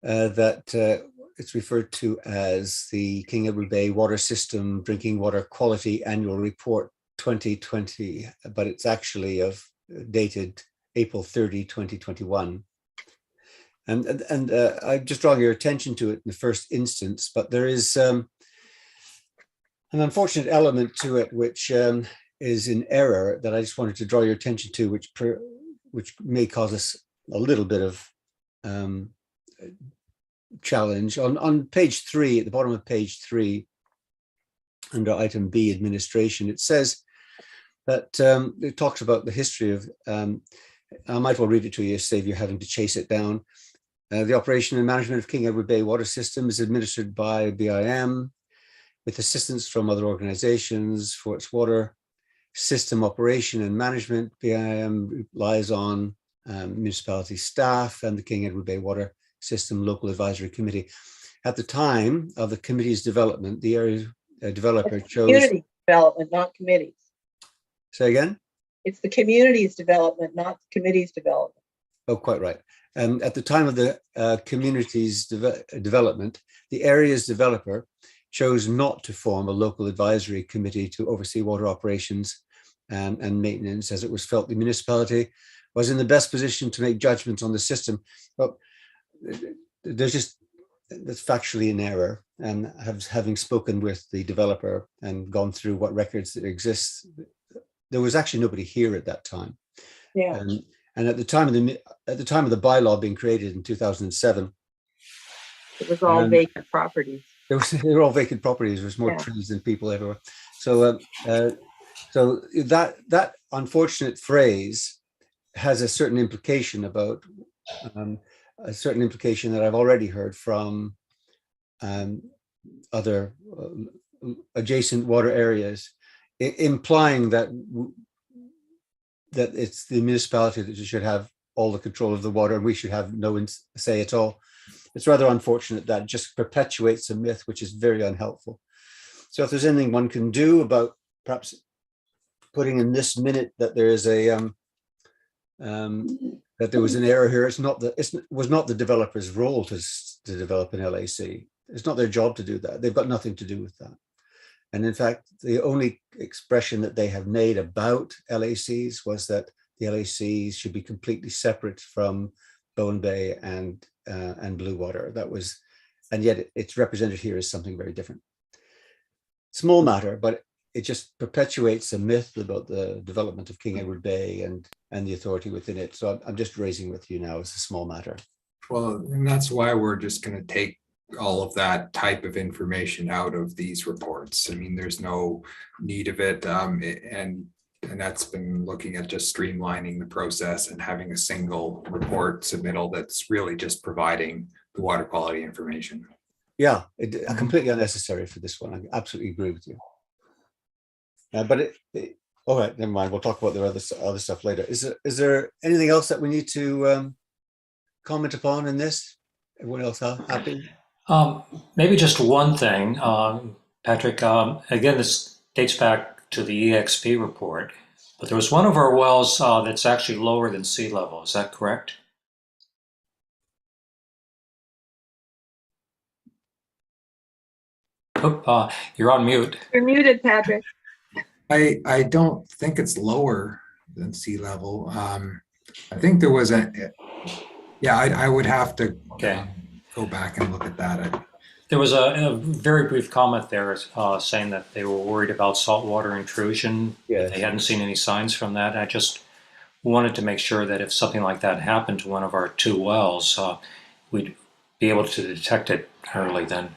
that it's referred to as the King Edward Bay Water System Drinking Water Quality Annual Report 2020, but it's actually dated April 30, 2021. And I'm just drawing your attention to it in the first instance, but there is an unfortunate element to it which is in error that I just wanted to draw your attention to, which may cause us a little bit of challenge. On page 3, at the bottom of page 3, under item B, administration, it says that it talks about the history of, I might well read it to you, save you having to chase it down. The operation and management of King Edward Bay Water System is administered by BIM with assistance from other organizations for its water system operation and management. BIM relies on municipality staff and the King Edward Bay Water System Local Advisory Committee. At the time of the committee's development, the area developer chose... Community development, not committees. Say again? It's the community's development, not the committee's development. Oh, quite right. At the time of the community's development, the area's developer chose not to form a local advisory committee to oversee water operations and maintenance, as it was felt the municipality was in the best position to make judgments on the system. Well, that's factually in error. And having spoken with the developer and gone through what records that exist, there was actually nobody here at that time. Yeah. And at the time of the bylaw being created in 2007, it was all vacant properties. They were all vacant properties. There was more trees than people everywhere. So, so that unfortunate phrase has a certain implication about that I've already heard from other adjacent water areas, implying that it's the municipality that should have all the control of the water and we should have no say at all. It's rather unfortunate that just perpetuates a myth which is very unhelpful. So if there's anything one can do about perhaps putting in this minute that there is that there was an error here, it was not the developer's role to develop an LAC. It's not their job to do that. They've got nothing to do with that. And in fact, the only expression that they have made about LACs was that the LACs should be completely separate from Bowen Bay and Blue Water. That was, and yet it's represented here as something very different. Small matter, but it just perpetuates a myth about the development of King Edward Bay and the authority within it. So I'm just raising with you now as a small matter. Well, and that's why we're just going to take all of that type of information out of these reports. I mean, there's no need of it. And that's been looking at just streamlining the process and having a single report submittal that's really just providing the water quality information. Yeah, completely unnecessary for this one. I absolutely agree with you. But All right, never mind. We'll talk about the other stuff later. Is there anything else that we need to comment upon in this? Everyone else happy? Maybe just one thing, Patrick. Again, this dates back to the EXP report, but there was one of our wells that's actually lower than sea level. Is that correct? Oop, you're on mute. You're muted, Patrick. I don't think it's lower than sea level. I think there was I would have to go back and look at that. There was a very brief comment there saying that they were worried about saltwater intrusion. Yes. They hadn't seen any signs from that. I just wanted to make sure that if something like that happened to one of our 2 wells, we'd be able to detect it early then.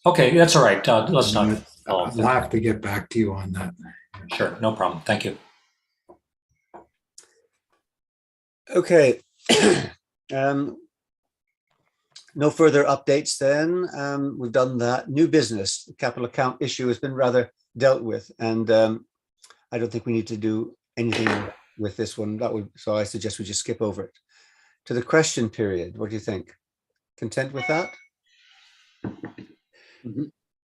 Okay, that's all right. Let's not. I'll have to get back to you on that. Sure, no problem. Thank you. Okay. No further updates then. We've done that. New business, the capital account issue has been rather dealt with, and I don't think we need to do anything with this one. So I suggest we just skip over it. To the question period, what do you think? Content with that? Mm-hmm.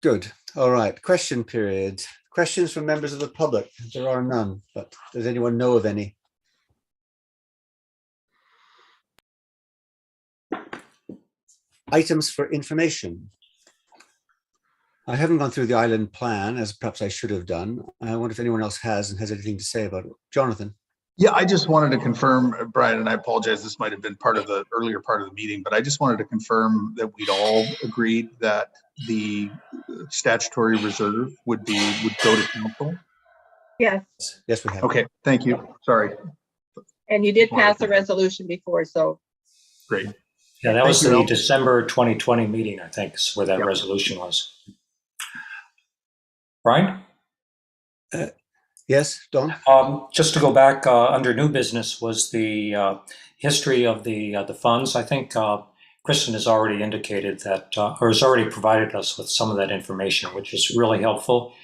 Good. All right. Question period. Questions from members of the public. There are none, but does anyone know of any? Items for information. I haven't gone through the island plan as perhaps I should have done. I wonder if anyone else has and has anything to say about it. Jonathan. Yeah, I just wanted to confirm, Brian, and I apologize, this might have been part of the earlier part of the meeting, but I just wanted to confirm that we'd all agreed that the statutory reserve would go to council. Yes, Yes, we have. Okay, thank you. Sorry. and you did pass a resolution before, so. Great. Yeah, that was Thank you, the Al. December 2020 meeting, I think, is where that Yep. resolution was. Brian? Yes, Don. Just to go back, under new business was the history of the funds. I think Kristen has already indicated that, or has already provided us with some of that information, which is really helpful.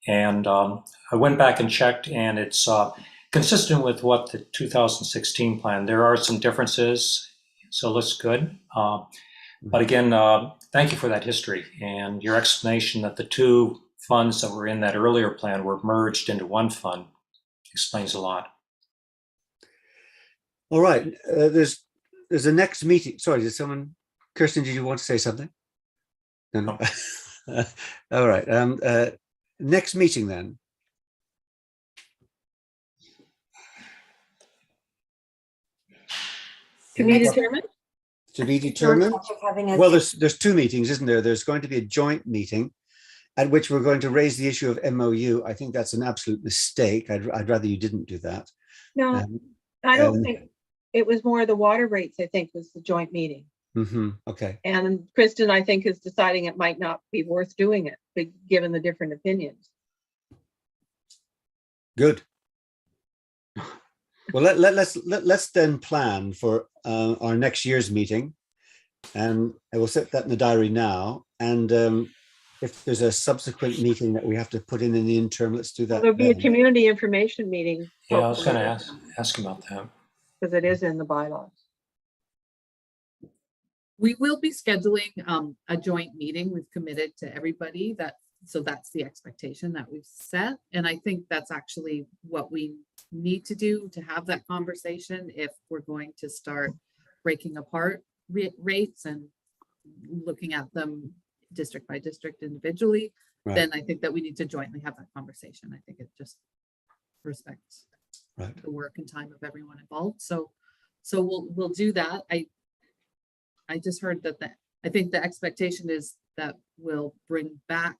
And I went back and checked, and it's consistent with what the 2016 plan. There are some differences, so it looks good. But again, thank you for that history and your explanation that the 2 funds that were in that earlier plan were merged into one fund. Explains a lot. All right. There's a next meeting. Sorry, did someone, Kirsten, did you want to say something? No. All right. Next meeting then. To be determined? To be determined. Well, there's 2 meetings, isn't there? There's going to be a joint meeting at which we're going to raise the issue of MOU. I think that's an absolute mistake. I'd rather you didn't do that. No, I don't think, it was more the water rates, I think, was the joint meeting. Okay. And Kristen, I think, is deciding it might not be worth doing it, but given the different opinions. Good. Well, let's then plan for our next year's meeting, and I will set that in the diary now. And if there's a subsequent meeting that we have to put in the interim, let's do that. There'll be a then. community information meeting. Yeah, I was going to ask about that. Because it is in the bylaws. We will be scheduling a joint meeting. We've committed to everybody so that's the expectation that we've set. And I think that's actually what we need to do to have that conversation if we're going to start breaking apart rates and looking at them district by district individually. Right. Then I think that we need to jointly have that conversation. I think it just respects the work and time of everyone involved. So we'll do that. I just heard that I think the expectation is that we'll bring back,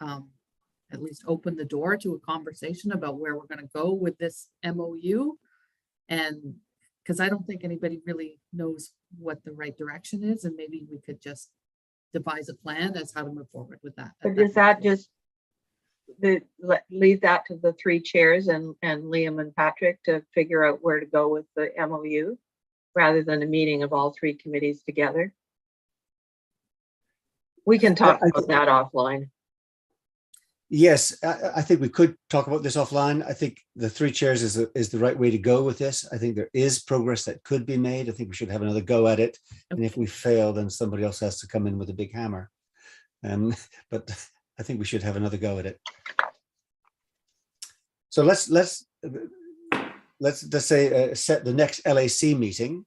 at least open the door to a conversation about where we're going to go with this MOU. And because I don't think anybody really knows what the right direction is, and maybe we could just devise a plan as how to move forward with that. But does that just leave that to the 3 chairs and Liam and Patrick to figure out where to go with the MOU rather than a meeting of all 3 committees together? We can talk about that offline. Yes, I think we could talk about this offline. I think the 3 chairs is the right way to go with this. I think there is progress that could be made. I think we should have another go at it. And if we fail, then somebody else has to come in with a big hammer. But I think we should have another go at it. So let's just say set the next LAC meeting.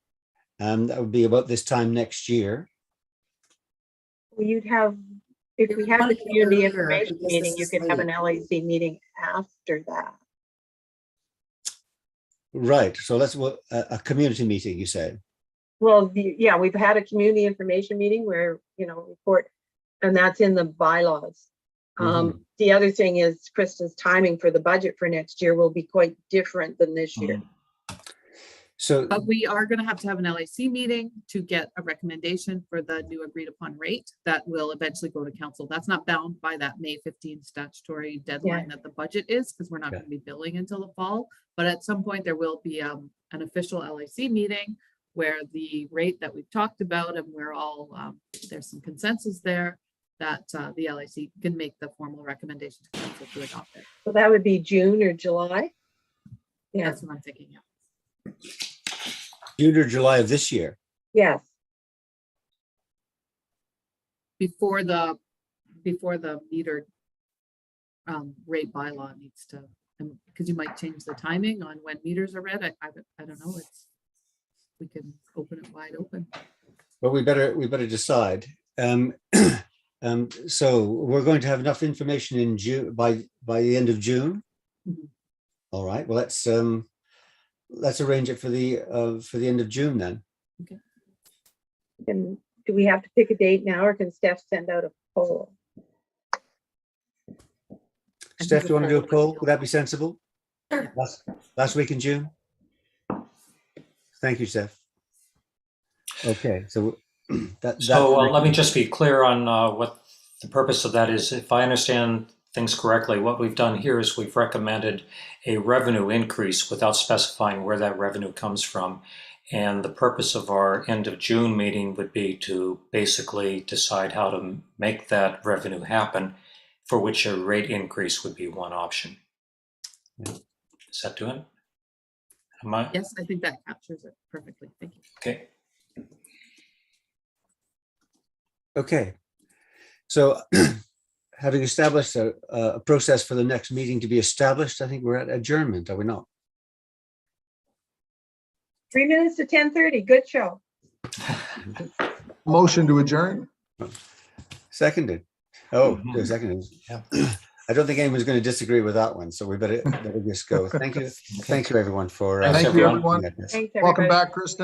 That would be about this time next year. Well, you'd have, if we have the community information meeting, you could have an LAC meeting after that. Right. So let's a community meeting, you say? Well, yeah, we've had a community information meeting where, report, and that's in the bylaws. The other thing is Kristen's timing for the budget for next year will be quite different than this year. So, But we are going to have an LAC meeting to get a recommendation for the new agreed upon rate that will eventually go to council. That's not bound by that May 15 statutory deadline that the budget is, because we're not going to be billing until the fall. But at some point there will be an official LAC meeting where the rate that we've talked about, and we're all, there's some consensus there that the LAC can make the formal recommendation to council to adopt it. So that would be June or July? Yeah. That's what I'm thinking, yeah. June or July of this year? Yes. Before the metered rate bylaw needs to, because you might change the timing on when meters are read. I don't know. We can open it wide open. Well, we better decide. So we're going to have enough information in June by the end of June. All right. Well, let's arrange it for the end of June then. Okay. And do we have to pick a date now, or can Steph send out a poll? Steph, do you want to do a poll? Would that be sensible? Sure. Last week in June? Thank you, Steph. Okay, so let me just be clear on what the purpose of that is. If I understand things correctly, what we've done here is we've recommended a revenue increase without specifying where that revenue comes from. And the purpose of our end of June meeting would be to basically decide how to make that revenue happen, for which a rate increase would be one option. Does that do it? Yes, I think that captures it perfectly. Thank you. Okay. Okay. So having established a process for the next meeting to be established, I think we're at adjournment, are we not? 3 minutes to 10:30. Good show. Motion to adjourn? Seconded. Oh, seconded. Yeah. I don't think anyone's going to disagree with that one, so we better just go. Thank you. Thank you, everyone, for Thank you, everyone. Thanks, everybody. Welcome back, Kristen.